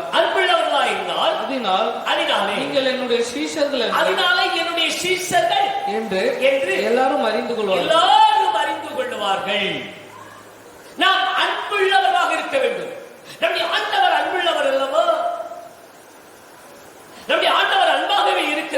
அதனாலே நீங்கள் என்னுடைய சீஷர்கள் என்று எல்லாரும் அறிந்து கொள்வார்கள். நாம் அன்புள்ளவராக இருக்க வேண்டும். நம்முடைய ஆண்டவர் அன்புள்ளவர் அல்லவா? நம்முடைய ஆண்டவர் அன்பாகவே இருக்கிறார்.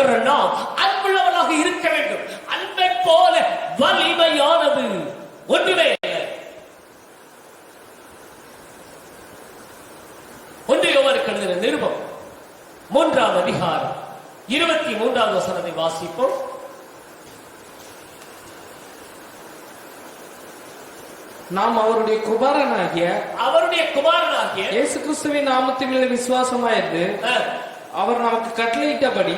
இருக்கிற நாம் அன்புள்ளவர்களாக இருக்க வேண்டும். அன்பை போல வலிமையானது ஒன்றுமே இல்லை. 1 யோவானுக்கு எழுதின நிருபம் 3ஆம் அதிகாரம் 23ஆவது வசனத்தை வாசிப்போம். நாம் அவருடைய குமாரனாகிய இயேசு கிறிஸ்துவின் நாமத்தில் விசுவாசமாயிருந்து அவர் நமக்கு கட்டளையிட்டபடி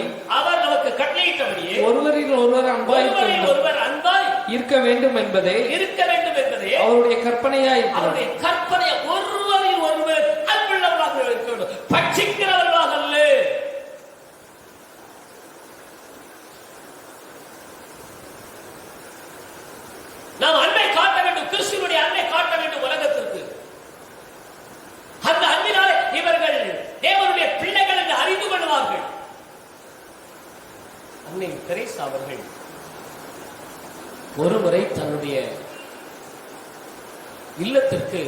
ஒருவரில் ஒருவர் அன்பாய் இருக்க வேண்டும் என்பதே அவருடைய கற்பனையாய் கற்பனை. ஒருவரில் ஒருவர் அன்புள்ளவர்களாக இருக்க வேண்டும், பட்சிக்கிறவர்களாக அல்ல. நாம் அன்பை காட்ட வேண்டும், கிறிஸ்துவினுடைய அன்பை காட்ட வேண்டும் உலகத்திற்கு. அந்த அன்பினாலே இவர்கள் தேவனுடைய பிள்ளைகள் என்று அறிந்து கொள்வார்கள். அன்னை தெரேசா அவர்கள் ஒருமுறை தன்னுடைய இல்லத்திற்கு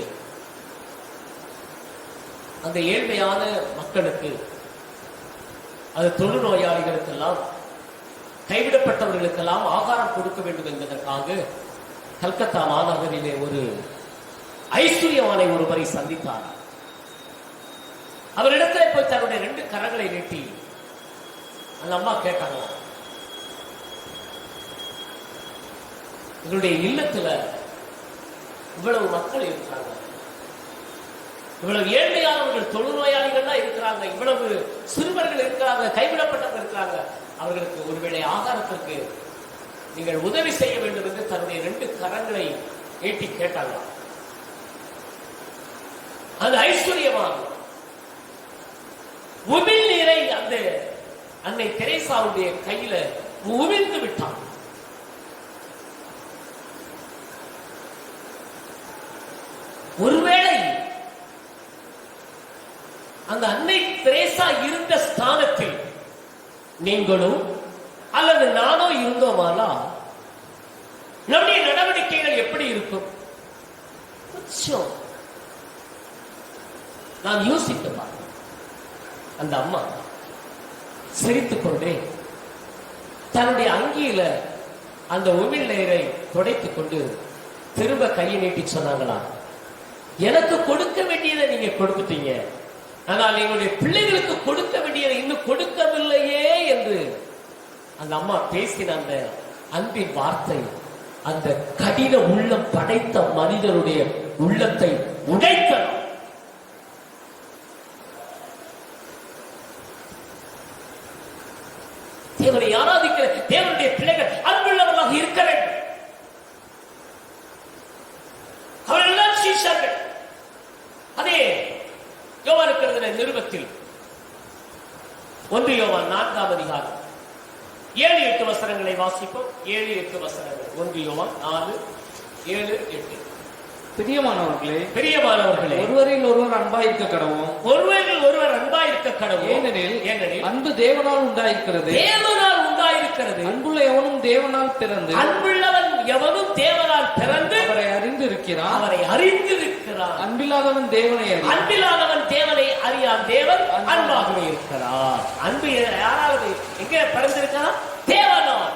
அந்த ஏழ்மையான மக்களுக்கு, அது தொழுநோயாளிகளுக்கெல்லாம், கைவிடப்பட்டவர்களுக்கெல்லாம் ஆகாரம் கொடுக்க வேண்டும் என்பதற்காக கல்கத்தா மாநகரிலே ஒரு ஐஸ்வர்யவானை ஒருவரை சந்தித்தார். அவரிடத்தில் போய் தன்னுடைய 2 கரங்களை நீட்டி அந்த அம்மா கேட்டாங்க, எங்களுடைய இல்லத்துல இவ்வளவு மக்கள் இருக்கிறாங்க, இவ்வளவு ஏழ்மையானவர்கள், தொழுநோயாளிகள் இருக்கிறாங்க, இவ்வளவு சிறுவர்கள் இருக்கிறாங்க, கைவிடப்பட்டவர்கள் இருக்கிறாங்க, அவர்களுக்கு ஒருவேளை ஆகாரத்திற்கு நீங்கள் உதவி செய்ய வேண்டும் என்று தன்னுடைய 2 கரங்களை நீட்டி கேட்டாங்க. அந்த ஐஸ்வர்யவான் உமிழ் நீரை அந்த அன்னை தெரேசாவுடைய கையில உமிழ்ந்து விட்டான். ஒருவேளை அந்த அன்னை தெரேசா இருந்த ஸ்தானத்தில் நீங்களும் அல்லது நானோ இருந்தோமானா நம்முடைய நடவடிக்கைகள் எப்படி இருக்கும்? கொஞ்சம் நான் யோசிக்க பார்த்தேன். அந்த அம்மா சிரித்துக் கொண்டே தன்னுடைய அங்கியில அந்த உமிழ் நீரை துடைத்துக் கொண்டு திரும்ப கையை நீட்டி சொன்னாங்களா, எனக்கு கொடுக்க வேண்டியதை நீங்க கொடுத்துட்டீங்க, ஆனால் எங்களுடைய பிள்ளைகளுக்கு கொடுக்க வேண்டியதை இன்னும் கொடுக்கவில்லையே என்று அந்த அம்மா பேசின அந்த அன்பின் வார்த்தை அந்த கடின உள்ளம் படைத்த மனிதனுடைய உள்ளத்தை உடைத்தது. தேவனை ஆராதிக்கிற தேவனுடைய பிள்ளைகள் அன்புள்ளவர்களாக இருக்க வேண்டும். அவர்கள் சீஷர்கள். அதே யோவானுக்கு எழுதின நிருபத்தில் 1 யோவான் 4ஆம் அதிகாரம் 7-8 வசனங்களை வாசிப்போம். 7-8 வசனங்கள். 1 யோவான் 4:7-8. பிரியமானவர்களே, ஒருவரில் ஒருவர் அன்பாயிருக்க கடவோம். ஏனெனில் அன்பு தேவனால் உண்டாயிருக்கிறது. அன்புள்ள எவனும் தேவனால் பிறந்து அவரை அறிந்திருக்கிறான். அன்பில்லாதவன் தேவனை அறியான். தேவன் அன்பாகவே இருக்கிறார். அன்பு யாராவது எங்கே பிறந்திருக்கிறான்? தேவனால்.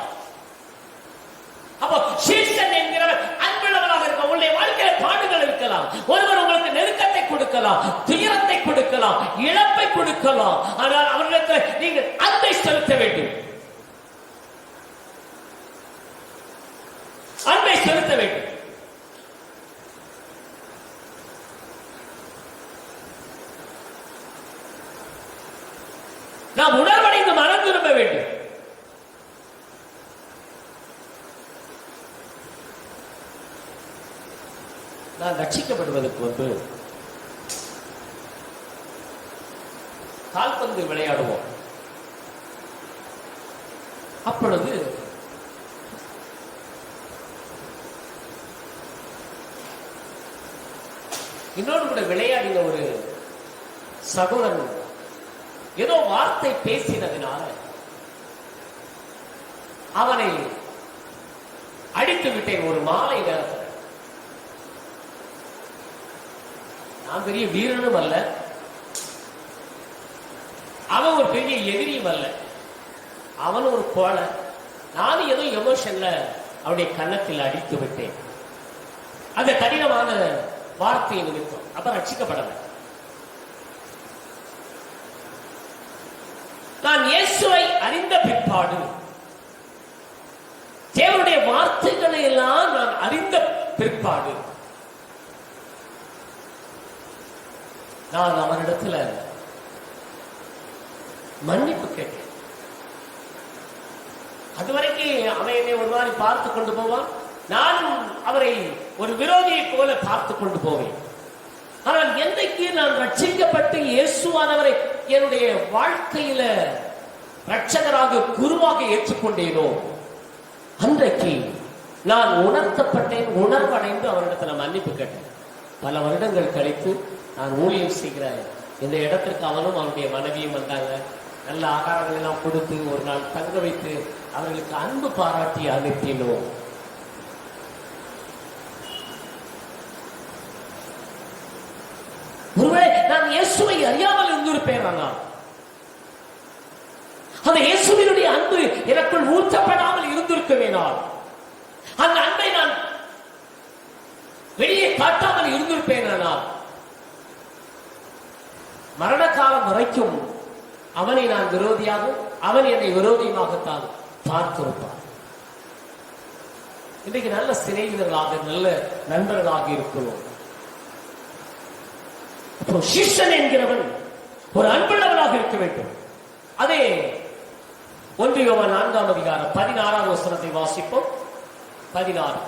அப்போ சீசன் என்கிறவர் அன்புள்ளவராக இருக்க. உங்களுடைய வாழ்க்கையில பாடுகள் இருக்கலாம், ஒருவர் உங்களுக்கு நெருக்கத்தை கொடுக்கலாம், துயரத்தை கொடுக்கலாம், இழப்பை கொடுக்கலாம். ஆனால் அவர்களிடத்தில் நீங்கள் அன்பை செலுத்த வேண்டும். அன்பை செலுத்த வேண்டும். நாம் உணர்வடைந்து மனம் திரும்ப வேண்டும். நான் ரட்சிக்கப்படுவதற்கு முன்பு கால்பந்து விளையாடுவோம். அப்பொழுது இன்னொரு கூட விளையாடின ஒரு சகோதரன் ஏதோ வார்த்தை பேசினதுனால அவனை அடித்து விட்டேன் ஒரு மாலை நேரத்தில். நான் பெரிய வீரனும் அல்ல, அவன் ஒரு பெரிய எதிரியும் அல்ல. அவன் ஒரு கோளை, நானும் ஏதோ எமோஷன்ல அவருடைய கன்னத்தில் அடித்து விட்டேன் அந்த கடினமான வார்த்தையை நிமித்தம். அப்ப ரட்சிக்கப்படலை. நான் இயேசுவை அறிந்த பிற்பாடு, தேவனுடைய வார்த்தைகளை எல்லாம் நான் அறிந்த பிற்பாடு, நான் அவனிடத்துல மன்னிப்பு கேட்டேன். அதுவரைக்கும் அவன் என்னை ஒரு மாதிரி பார்த்து கொண்டு போவான், நானும் அவரை ஒரு விரோதியை போல பார்த்து கொண்டு போவேன். ஆனால் என்றைக்கு நான் ரட்சிக்கப்பட்டு இயேசுவானவரை என்னுடைய வாழ்க்கையில ரட்சகராக குருவாக ஏற்றுக்கொண்டேனோ அன்றைக்கு நான் உணர்த்தப்பட்டேன், உணர்வடைந்து அவரிடத்துல மன்னிப்பு கேட்டேன். பல வருடங்கள் கழித்து நான் ஊழியம் செய்கிற இந்த இடத்திற்கு அவனும் அவனுடைய மனைவியும் வந்தாங்க. நல்ல ஆகாரங்கள் எல்லாம் கொடுத்து ஒரு நாள் தங்க வைத்து அவர்களுக்கு அன்பு பாராட்டி அனுப்பினோம். ஒருவேளை நான் இயேசுவை அறியாமல் இருந்திருப்பேன், ஆனால் அந்த இயேசுவினுடைய அன்பு எனக்குள் ஊற்றப்படாமல் இருந்திருக்கவேனால், அந்த அன்பை நான் வெளியே காட்டாமல் இருந்திருப்பேன், ஆனால் மரண காலம் வரைக்கும் அவனை நான் விரோதியாக, அவன் என்னை விரோதியமாகத்தான் பார்த்திருப்பான். இன்றைக்கு நல்ல சிநேகிதர்களாக, நல்ல நண்பர்களாக இருக்கிறோம். அப்புறம் சிஷ்யன் என்கிறவன் ஒரு அன்புள்ளவனாக இருக்க வேண்டும். அதே 1 யோவான் 4ஆம் அதிகாரம் 16ஆம் வசனத்தை வாசிப்போம். 16.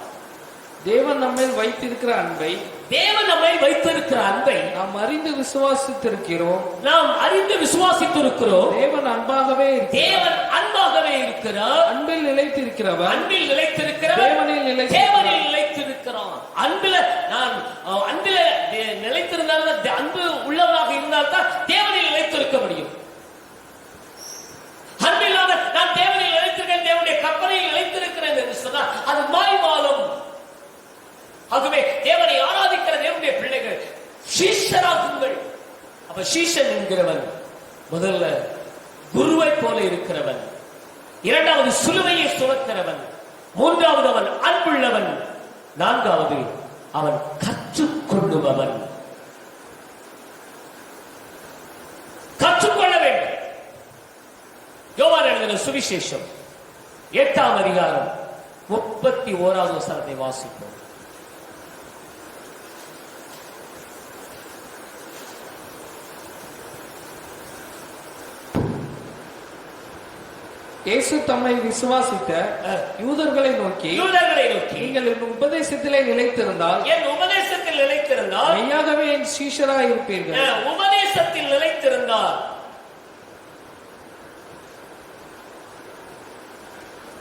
தேவன் நம்மை வைத்திருக்கிற அன்பை, தேவன் நம்மை வைத்திருக்கிற அன்பை நாம் அறிந்து விசுவாசித்திருக்கிறோம். நாம் அறிந்து விசுவாசித்திருக்கிறோம். தேவன் அன்பாகவே தேவன் அன்பாகவே இருக்கிறார். அன்பில் நிலைத்திருக்கிறவர், அன்பில் நிலைத்திருக்கிறவர், தேவனில் நிலைத்திருக்கிறான். அன்பில் நான் அன்பில் நிலைத்திருந்தால், அன்பு உள்ளவராக இருந்தால்தான் தேவனில் நிலைத்திருக்க முடியும். அன்பில்லாத நான் தேவனில் நிலைத்திருக்கிறேன், தேவனுடைய கற்பனையில் நிலைத்திருக்கிறேன் என்று சொன்னால் அது மாய்மாலும். ஆகவே தேவனை ஆராதிக்கிற தேவனுடைய பிள்ளைகள் சீஷராகுங்கள். அப்ப சீஷன் என்கிறவன் முதல்ல குருவை போல இருக்கிறவன், இரண்டாவது சிலுவையை சுமக்கிறவன், மூன்றாவது அவன் அன்புள்ளவன், நான்காவது அவன் கற்றுக்கொள்ளுபவன். கற்றுக்கொள்ள வேண்டும். யோவான் எழுதின சுவிசேஷம் 8ஆம் அதிகாரம் 31ஆவது வசனத்தை வாசிப்போம். இயேசு தம்மை விசுவாசித்த யூதர்களை நோக்கி, நீங்கள் என் உபதேசத்திலே நிலைத்திருந்தால், என் உபதேசத்தில் நிலைத்திருந்தால் மெய்யாகவே என் சீஷராய் இருப்பீர்கள். உபதேசத்தில் நிலைத்திருந்தால்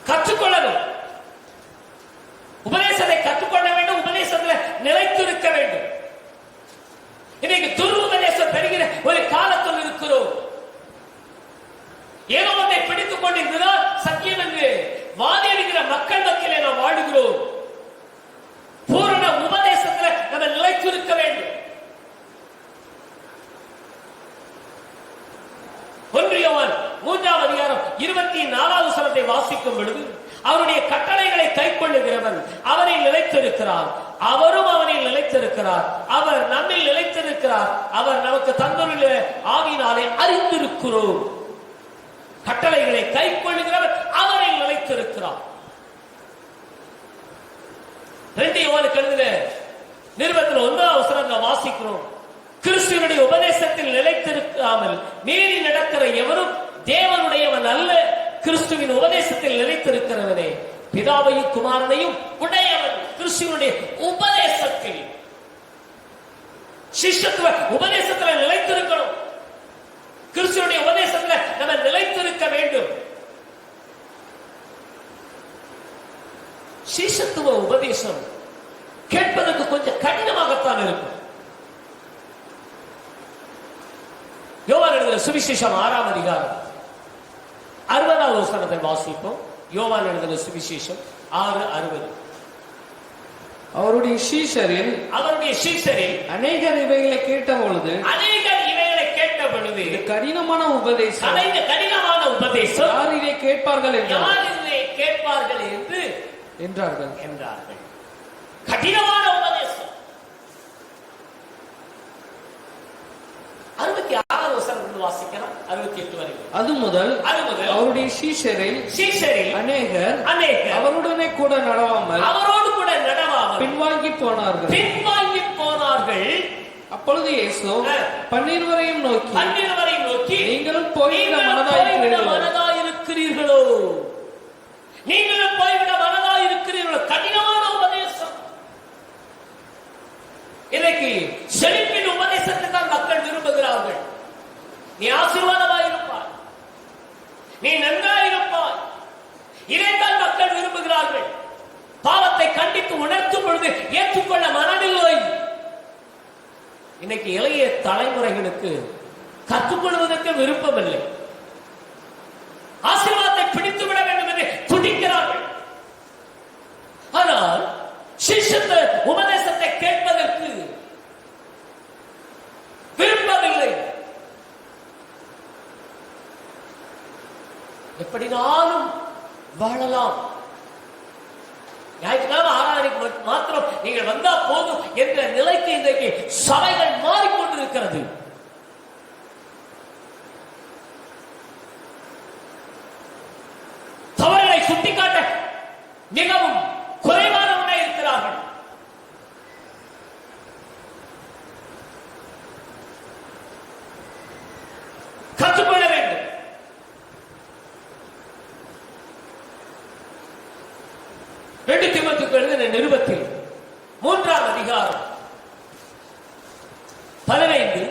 கற்றுக்கொள்ளணும். உபதேசத்தை கற்றுக்கொள்ள வேண்டும், உபதேசத்தில் நிலைத்திருக்க வேண்டும். இன்னைக்கு துருபதேசம் பெறுகிற ஒரு காலத்தில் இருக்கிறோம். ஏதோ ஒன்றை பிடித்துக் கொண்டிருந்தால் சத்தியம் என்று வாதிடுகிற மக்கள் மத்தியிலே நாம் வாழுகிறோம். பூரண உபதேசத்தில் நம்ம நிலைத்திருக்க வேண்டும். 1 யோவான் 3ஆம் அதிகாரம் 24ஆவது வசனத்தை வாசிக்கும் பொழுது, அவருடைய கட்டளைகளை கைக்கொள்ளுகிறவன் அவனில் நிலைத்திருக்கிறார், அவரும் அவனில் நிலைத்திருக்கிறார், அவர் நம்மில் நிலைத்திருக்கிறார், அவர் நமக்கு தந்துள்ள ஆவியினாலே அறிந்திருக்கிறோம். கட்டளைகளை கைக்கொள்ளுகிறவர் அவரில் நிலைத்திருக்கிறார். 2 யோவானுக்கு எழுதின நிருபத்தில் 1ஆம் வசனத்தில் வாசிக்கிறோம், கிறிஸ்துவனுடைய உபதேசத்தில் நிலைத்திருக்காமல் மீறி நடக்கிற எவரும் தேவனுடையவன் அல்ல. கிறிஸ்துவின் உபதேசத்தில் நிலைத்திருக்கிறவனே பிதாவையும் குமாரனையும் உடையவன். கிறிஸ்துவனுடைய உபதேசத்தில், சிஷ்யத்துவ உபதேசத்தில் நிலைத்திருக்கணும். கிறிஸ்துவனுடைய உபதேசத்தில் நம்ம நிலைத்திருக்க வேண்டும். சிஷ்யத்துவ உபதேசம் கேட்பதற்கு கொஞ்சம் கடினமாகத்தான் இருக்கும். யோவான் எழுதின சுவிசேஷம் 6ஆம் அதிகாரம் 60ஆவது வசனத்தை வாசிப்போம். யோவான் எழுதின சுவிசேஷம் 6:60. அவருடைய சீஷரில் அநேகர் இவைகளை கேட்ட பொழுது, இது கடினமான உபதேசம், உபதேசம் யார் இதை கேட்பார்கள் யார் இதை கேட்பார்கள் என்றார்கள். கடினமான உபதேசம். 66 வசனம் வாசிக்கலாம், 68 வரை. அது முதல் அவருடைய சீஷரில் அநேகர் அவருடனே கூட நடவாமல் பின்வாங்கி போனார்கள். அப்பொழுது இயேசு 12 நோக்கி நீங்களும் போய்விட மனதாயிருக்கிறீர்களோ? நீங்களும் போய்விட மனதாயிருக்கிறீர்களோ? கடினமான உபதேசம். இன்னைக்கு செழிப்பின் உபதேசத்தை தான் மக்கள் விரும்புகிறார்கள். நீ ஆசீர்வாதமாயிருப்பாய், நீ நன்றாயிருப்பாய், இதைத்தான் மக்கள் விரும்புகிறார்கள். பாவத்தை கண்டித்து உணர்த்தும் பொழுது ஏற்றுக்கொள்ள மனமில்லை. இன்னைக்கு இளைய தலைமுறைகளுக்கு கற்றுக்கொள்வதற்கு விருப்பமில்லை. ஆசீர்வாதத்தை பிடித்து விட வேண்டும் என்று துடிக்கிறார்கள். ஆனால் சிஷ்யத்த உபதேசத்தை கேட்பதற்கு விருப்பமில்லை. எப்படினாலும் வாழலாம், ஞாயிற்றுக்கிழமை ஆராதனைக்கு மாத்திரம் நீங்கள் வந்தா போதும் என்ற நிலைக்கு இன்றைக்கு சபைகள் மாறிக்கொண்டிருக்கிறது. தவறுகளை சுட்டிக்காட்ட மிகவும் குறைவானவர்களாக இருக்கிறார்கள். கற்றுக்கொள்ள வேண்டும். தீமோத்தேயுக்கு எழுதின நிருபத்தில் 3ஆம் அதிகாரம் 15,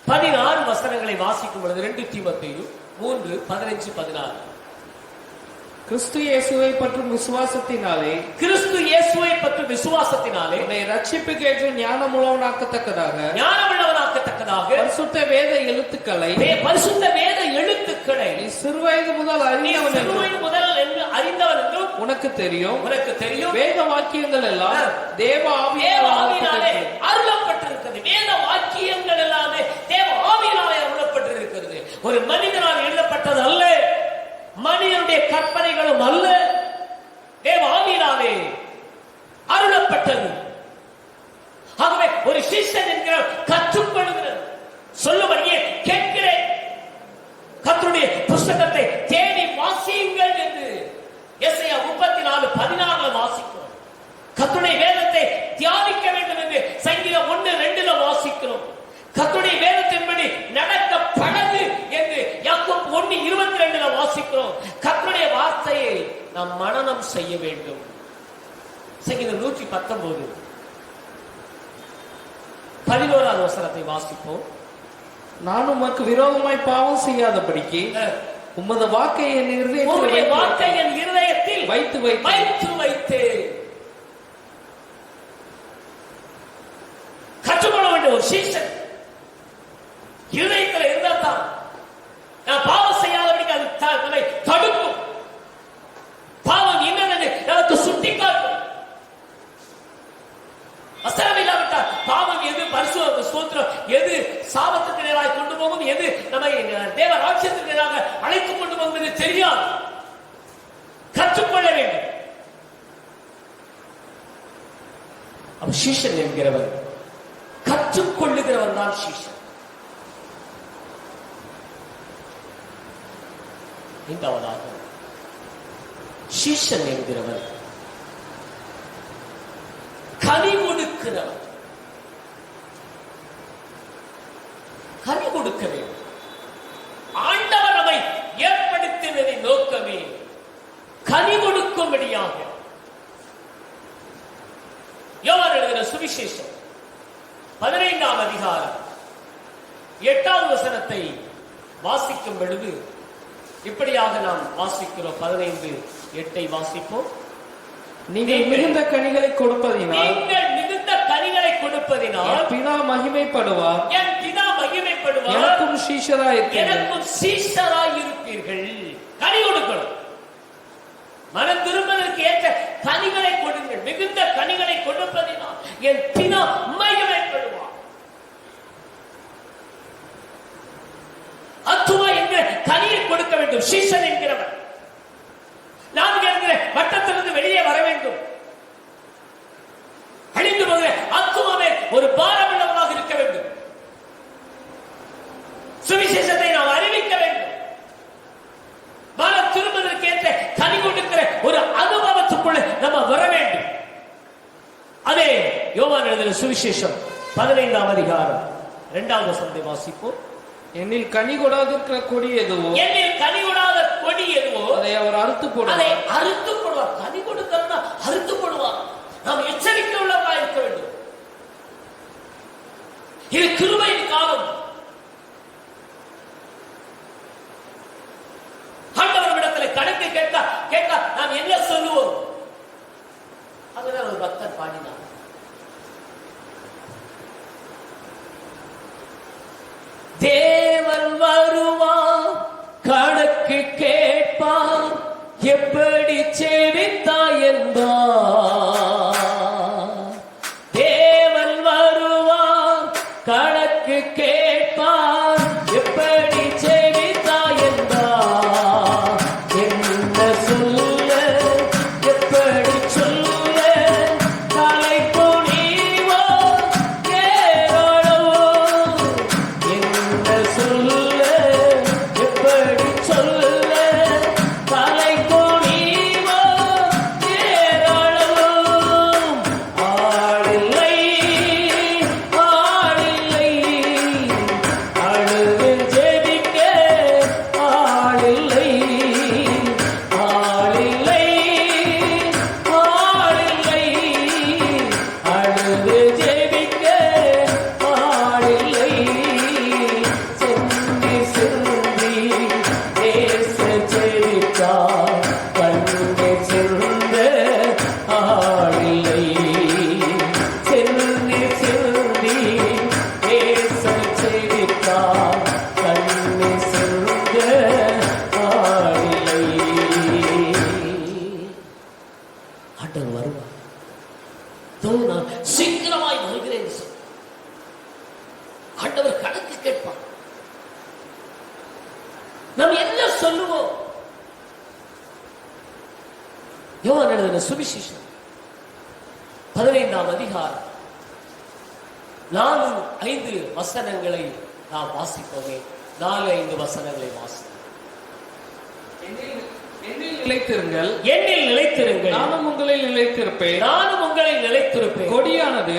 16 வசனங்களை வாசிக்கும் பொழுது 2 தீமோத்தேயு 3, 15, 16 கிறிஸ்து இயேசுவை பற்றும் விசுவாசத்தினாலே உன்னை ரட்சிப்புக்கு ஏற்ற ஞானமுள்ளவனாக்கத்தக்கதாக பரிசுத்த வேத எழுத்துக்களை நீ சிறுவயது முதல் அறிந்தவன் என்றும் உனக்கு தெரியும். வேத வாக்கியங்கள் எல்லாம் தேவ ஆவியினாலே அருளப்பட்டிருக்கிறது. வேத வாக்கியங்கள் எல்லாமே தேவ ஆவியினாலே அருளப்பட்டிருக்கிறது. ஒரு மனிதனால் எழுதப்பட்டது அல்ல, மனிதனுடைய கற்பனைகளும் அல்ல, தேவ ஆவியினாலே அருளப்பட்டது. ஆகவே ஒரு சிஷ்யன் என்கிற கற்றுக்கொள்கிறேன், சொல்லும்படியே கேட்கிறேன், கர்த்தருடைய புஸ்தகத்தை தேடி வாசியுங்கள் என்று எசையா 34:16 வாசிக்கிறோம். கர்த்தருடைய வேதத்தை தியானிக்க வேண்டும் என்று சங்கீதம் 1:2 வாசிக்கிறோம். கர்த்தருடைய வேதத்தின்படி நடக்க பழகு என்று யாக்கோபு 1:22 வாசிக்கிறோம். கர்த்தருடைய வார்த்தையை நாம் மனனம் செய்ய வேண்டும். சங்கீதம் 119 11வது வசனத்தை வாசிப்போம். நான் உமக்கு விரோதமாய் பாவம் செய்யாதபடிக்கு உமது வாக்கை என் இருதயத்தில் வைத்து கற்றுக்கொள்ள வேண்டும். ஒரு சீசன் இருதயத்தில் இருந்தால் தான் நான் பாவம் செய்யாதபடிக்கு அது நம்மை தடுக்கும். பாவம் என்னன்னு நமக்கு சுட்டி காட்டும். வசனம் இல்லாவிட்டால் பாவம் எது பரிசுத்த ஸ்தோத்திரம், எது சாபத்துக்கு நேராக கொண்டு போகும், எது நம்மை தேவ ராஜ்யத்துக்கு நேராக அழைத்துக் கொண்டு போகும் என்று தெரியாது. கற்றுக்கொள்ள வேண்டும். அவர் சீஷன் என்கிறவர், கற்றுக்கொள்ளுகிறவர் தான் சீஷன். ஐந்தாவதாக சீஷன் என்கிறவர் கனி கொடுக்கிறவர். கனி கொடுக்க வேண்டும். ஆண்டவர் நம்மை ஏற்படுத்தினதை நோக்கமே கனி கொடுக்கும்படியாக. யோவான் எழுதின சுவிசேஷம் 15ஆம் அதிகாரம் 8வது வசனத்தை வாசிக்கும் பொழுது இப்படியாக நாம் வாசிக்கிறோம். 15:8 வாசிப்போம். நீங்கள் மிகுந்த கனிகளை கொடுப்பதினால் என் பிதா மகிமைப்படுவார், எனக்கும் சீஷராய் இருப்பீர்கள். கனி கொடுக்கணும். மனம் திரும்பதற்கு ஏற்ற கனிகளை கொடுங்கள். மிகுந்த கனிகளை கொடுப்பதினால் என் பிதா மகிமைப்படுவார். அத்துவா என்ற கனியை கொடுக்க வேண்டும். சீசன் என்கிறவர் 4 என்கிற வட்டத்திலிருந்து வெளியே வர வேண்டும். அழிந்து போகிற ஆத்துமாவே ஒரு பாரமுள்ளவனாக இருக்க வேண்டும். சுவிசேஷத்தை நாம் அறிவிக்க வேண்டும். மனம் திரும்புவதற்கு ஏற்ற கனி கொடுக்கிற ஒரு அனுபவத்துக்குள்ள நம்ம வர வேண்டும். அதே யோவான் எழுதின சுவிசேஷம் 15ஆம் அதிகாரம் 2வது வசனத்தை வாசிப்போம். என்னில் கனி கொடாதிருக்கிற கொடி எதுவோ, என்னில் கனி கொடாத கொடி எதுவோ அதை அவர் அறுத்து போடுவார். அதை அறுத்து போடுவார். கனி கொடுக்கிறதா அறுத்து போடுவார். நாம் எச்சரிக்கை உள்ளவர்களாக இருக்க வேண்டும். இது கிருபையின் காலம். ஆண்டவரிடத்தில் கணக்கு கேட்டா நாம் என்ன சொல்லுவோம்? அதுதான் ஒரு பக்தர் பாடினார். தேவன் வருவார், கணக்கு கேட்பார், எப்படி செவித்தாய் என்பார். தேவன் வருவார், கணக்கு கேட்பார், எப்படி செவித்தாய் என்பார். என்ன சொல்ல, எப்படி சொல்ல, தலை குனிவோ ஏறோ. என்ன சொல்ல, எப்படி சொல்ல, தலை குனிவோ ஏறோ. ஆளில்லை, ஆளில்லை, அழுது ஜெபிக்க ஆளில்லை, ஆளில்லை, ஆளில்லை, அழுது ஜெபிக்க ஆளில்லை. செந்தி சிந்தி தேச ஜெபித்தார், கண்ணு சிந்த ஆளில்லை. செந்தி சிந்தி தேச ஜெபித்தார், கண்ணு சிந்த ஆளில்லை. ஆண்டவர் வருவார். நான் சீக்கிரமாய் வருகிறேன் சொல். ஆண்டவர் கணக்கு கேட்பார். நாம் என்ன சொல்லுவோம்? யோவான் எழுதின சுவிசேஷம் 15ஆம் அதிகாரம் 4-5 வசனங்களை நாம் வாசிப்போமே. 4-5 வசனங்களை வாசி. என்னில் நிலைத்திருங்கள், என்னில் நிலைத்திருங்கள், நானும் உங்களில் நிலைத்திருப்பேன். நானும் உங்களில் நிலைத்திருப்பேன். கொடியானது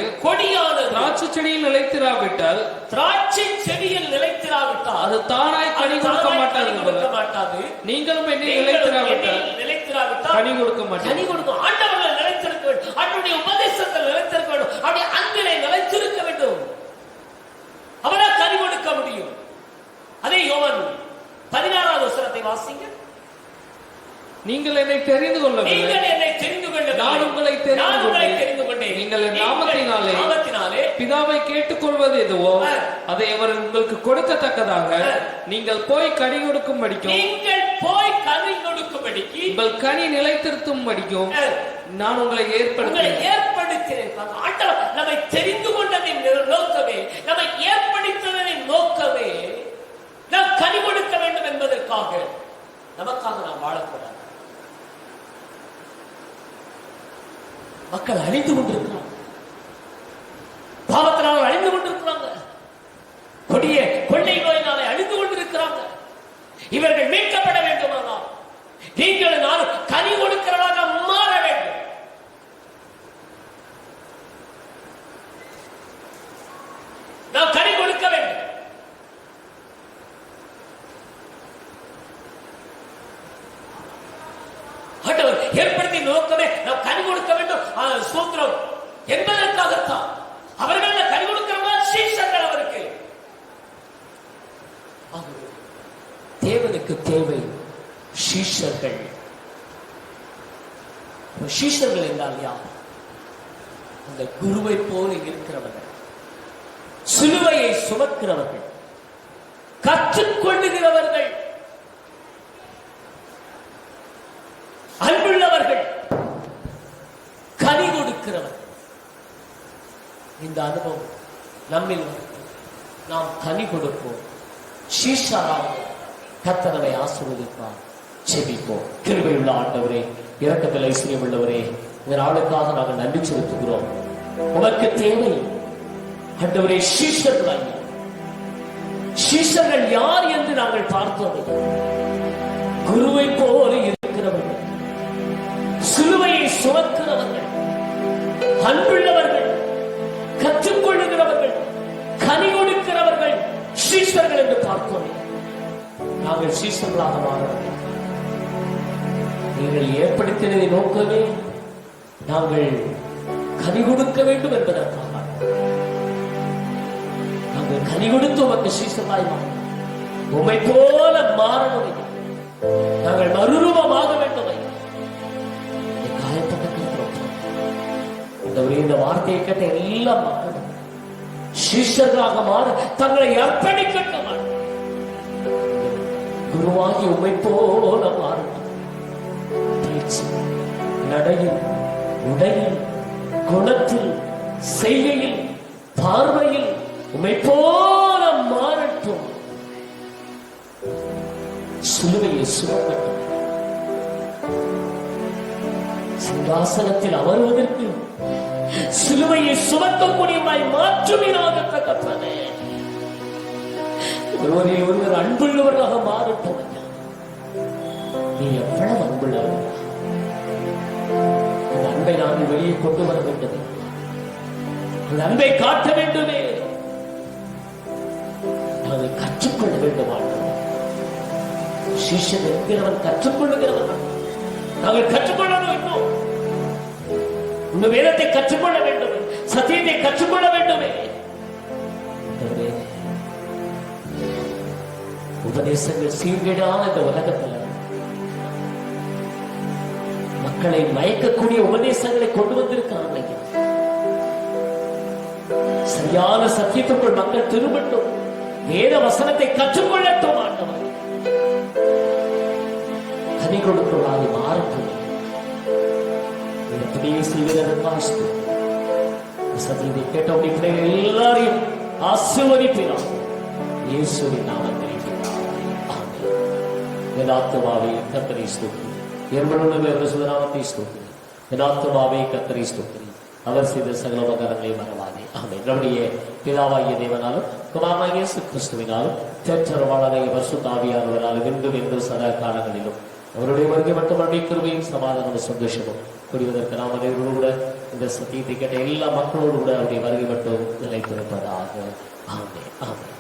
திராட்சை செடியில் நிலைத்திராவிட்டால், திராட்சை செடியில் நிலைத்திராவிட்டால் அது தானாய் கனி கொடுக்க மாட்டாது. நீங்களும் என்னில் நிலைத்திராவிட்டால் கனி கொடுக்க மாட்டாது. கனி கொடுக்கும். ஆண்டவர்கள் நிலைத்திருக்க வேண்டும். அவருடைய உபதேசத்தில் நிலைத்திருக்க வேண்டும். அவருடைய அன்பிலே நிலைத்திருக்க வேண்டும். அவனா கனி கொடுக்க முடியும். அதே யோவான் 16வது வசனத்தை வாசிங்க. நீங்கள் என்னை தெரிந்து கொள்ளவில்லை, நீங்கள் என்னை தெரிந்து கொள்ளவில்லை, நான் உங்களை தெரிந்து கொண்டேன். நீங்கள் என் நாமத்தினாலே பிதாவை கேட்டுக்கொள்வது எதுவோ அதை அவர் உங்களுக்கு கொடுக்கத்தக்கதாக நீங்கள் போய் கனி கொடுக்கும்படிக்கும், உங்கள் கனி நிலைத்திருத்தும்படிக்கும் நான் உங்களை ஏற்படுத்தினேன். ஆண்டவர் நம்மை தெரிந்து கொண்டதின் நோக்கமே, நம்மை ஏற்படுத்துவதின் நோக்கமே நாம் கனி கொடுக்க வேண்டும் என்பதற்காக. நமக்காக நாம் வாழக்கூடாது. மக்கள் அழிந்து கொண்டிருக்கிறாங்க. பாவத்தினால் அழிந்து கொண்டிருக்கிறாங்க. கொடிய கொள்ளை நோயினாலே அழிந்து கொண்டிருக்கிறாங்க. இவர்கள் மீட்கப்பட வேண்டுமானால் நீங்கள் நானும் கனி கொடுக்கிறவராக மாற வேண்டும். நாம் கனி கொடுக்க வேண்டும். ஆண்டவர் ஏற்படுத்திய நோக்கமே நாம் கனி கொடுக்க வேண்டும். சூத்திரம் என்பதற்காகத்தான். அவர்கள் கனி கொடுக்கிறவங்க சீஷர்கள். அவருக்கு தேவனுக்கு தேவை சீஷர்கள். சீஷர்கள் என்றால் யார்? அந்த குருவை போல இருக்கிறவர்கள், சிலுவையை சுமக்கிறவர்கள், கற்றுக்கொள்ளுகிறவர்கள், அன்புள்ளவர்கள், கனி கொடுக்கிறவர்கள். இந்த அனுபவம் நம்மில் நாம் கனி கொடுப்போம். சீஷராக கர்த்தரை ஆசீர்வதிப்பார். ஜெபிப்போம். கிருபையுள்ள ஆண்டவரே, இரக்கத்தில் ஐஸ்வர்யம் உள்ளவரே, இந்த நாளுக்காக நாங்கள் நன்றி செலுத்துகிறோம். உமக்கு தேவை ஆண்டவரே சீஷர்கள். சீஷர்கள் யார் என்று நாங்கள் பார்த்தோம். குருவை போல இருக்கிறவர்கள், சிலுவையை சுமக்கிறவர்கள், அன்புள்ளவர்கள், கற்றுக்கொள்ளுகிறவர்கள், கனி கொடுக்கிறவர்கள் சீஷர்கள் என்று பார்த்தோம். நாங்கள் சீஷர்களாக மாறவில்லை. நீங்கள் ஏற்படுத்தினதை நோக்கவே நாங்கள் கனி கொடுக்க வேண்டும் என்பதற்காக நாங்கள் கனி கொடுத்து உமக்கு சீஷர்களாய் மாறோம். உம்மை போல மாறணும். நாங்கள் மறுரூபமாக வேண்டும். காயப்பட்ட இந்த வார்த்தையை கேட்ட எல்லா மக்களும் சீஷர்களாக மாற தங்களை அர்ப்பணிக்கட்டும். குருவாகி உம்மை போல மாறும். பேச்சு, நடையில், உடையில், குணத்தில், செய்கையில், பார்வையில் உம்மை போல மாறட்டும். சிலுவையை சுமக்கட்டும். சிங்காசனத்தில் அமர்வதற்கு சிலுவையை சுமக்கக்கூடியமாய் மாற்றுவீராக தகப்பனே. ஒருவரில் ஒருவர் அன்புள்ளவராக மாறட்டும். நீ எவ்வளவு அன்புள்ளவர். அந்த அன்பை நாங்கள் வெளியே கொண்டு வர வேண்டும். அந்த அன்பை காட்ட வேண்டுமே. நாங்கள் கற்றுக்கொள்ள வேண்டும். சீஷன் என்கிறவன் கற்றுக்கொள்ளுகிறவன். நாங்கள் கற்றுக்கொள்ள வேண்டும். இந்த வேதத்தை கற்றுக்கொள்ள வேண்டும். சத்தியத்தை கற்றுக்கொள்ள வேண்டுமே. உபதேசங்கள் சீர்கேடான இந்த உலகத்தில் மக்களை மயக்கக்கூடிய உபதேசங்களை கொண்டு வந்திருக்காங்க. சரியான சத்தியத்துக்குள் மக்கள் திரும்பட்டும். வேத வசனத்தை கற்றுக்கொள்ளட்டும். ஆண்டவர் கனி கொடுப்பதாக மாறட்டும். இப்படியே செய்வதற்காக சத்தியத்தை கேட்ட எல்லாரையும் ஆசீர்வதிப்பீராக. இயேசுவின் நாமத்தில் ஆத்துமாவே கர்த்தரை ஸ்தோத்திரி. எருமனுள்ள சுதராமத்தை ஸ்தோத்திரி. ஆத்துமாவே கர்த்தரை ஸ்தோத்திரி. அவர் செய்த சகல உபகாரங்களை மறவாதே. ஆமென். நம்முடைய பிதாவாகிய தேவனாலும் குமாரனாகிய இயேசு கிறிஸ்துவினாலும் தேற்றரவாளராகிய பரிசுத்த ஆவியானவராலும் என்றும் என்றும் சதா காலங்களிலும் அவருடைய வருகை மட்டும் கிருபையும் சமாதானமும் சந்தோஷமும் புரிவதற்கு நாம் அதோடு கூட இந்த சத்தியத்தை கேட்ட எல்லா மக்களோடு கூட அவருடைய வருகை மட்டும் நிலைத்திருப்பதாக. ஆமென். ஆமென்.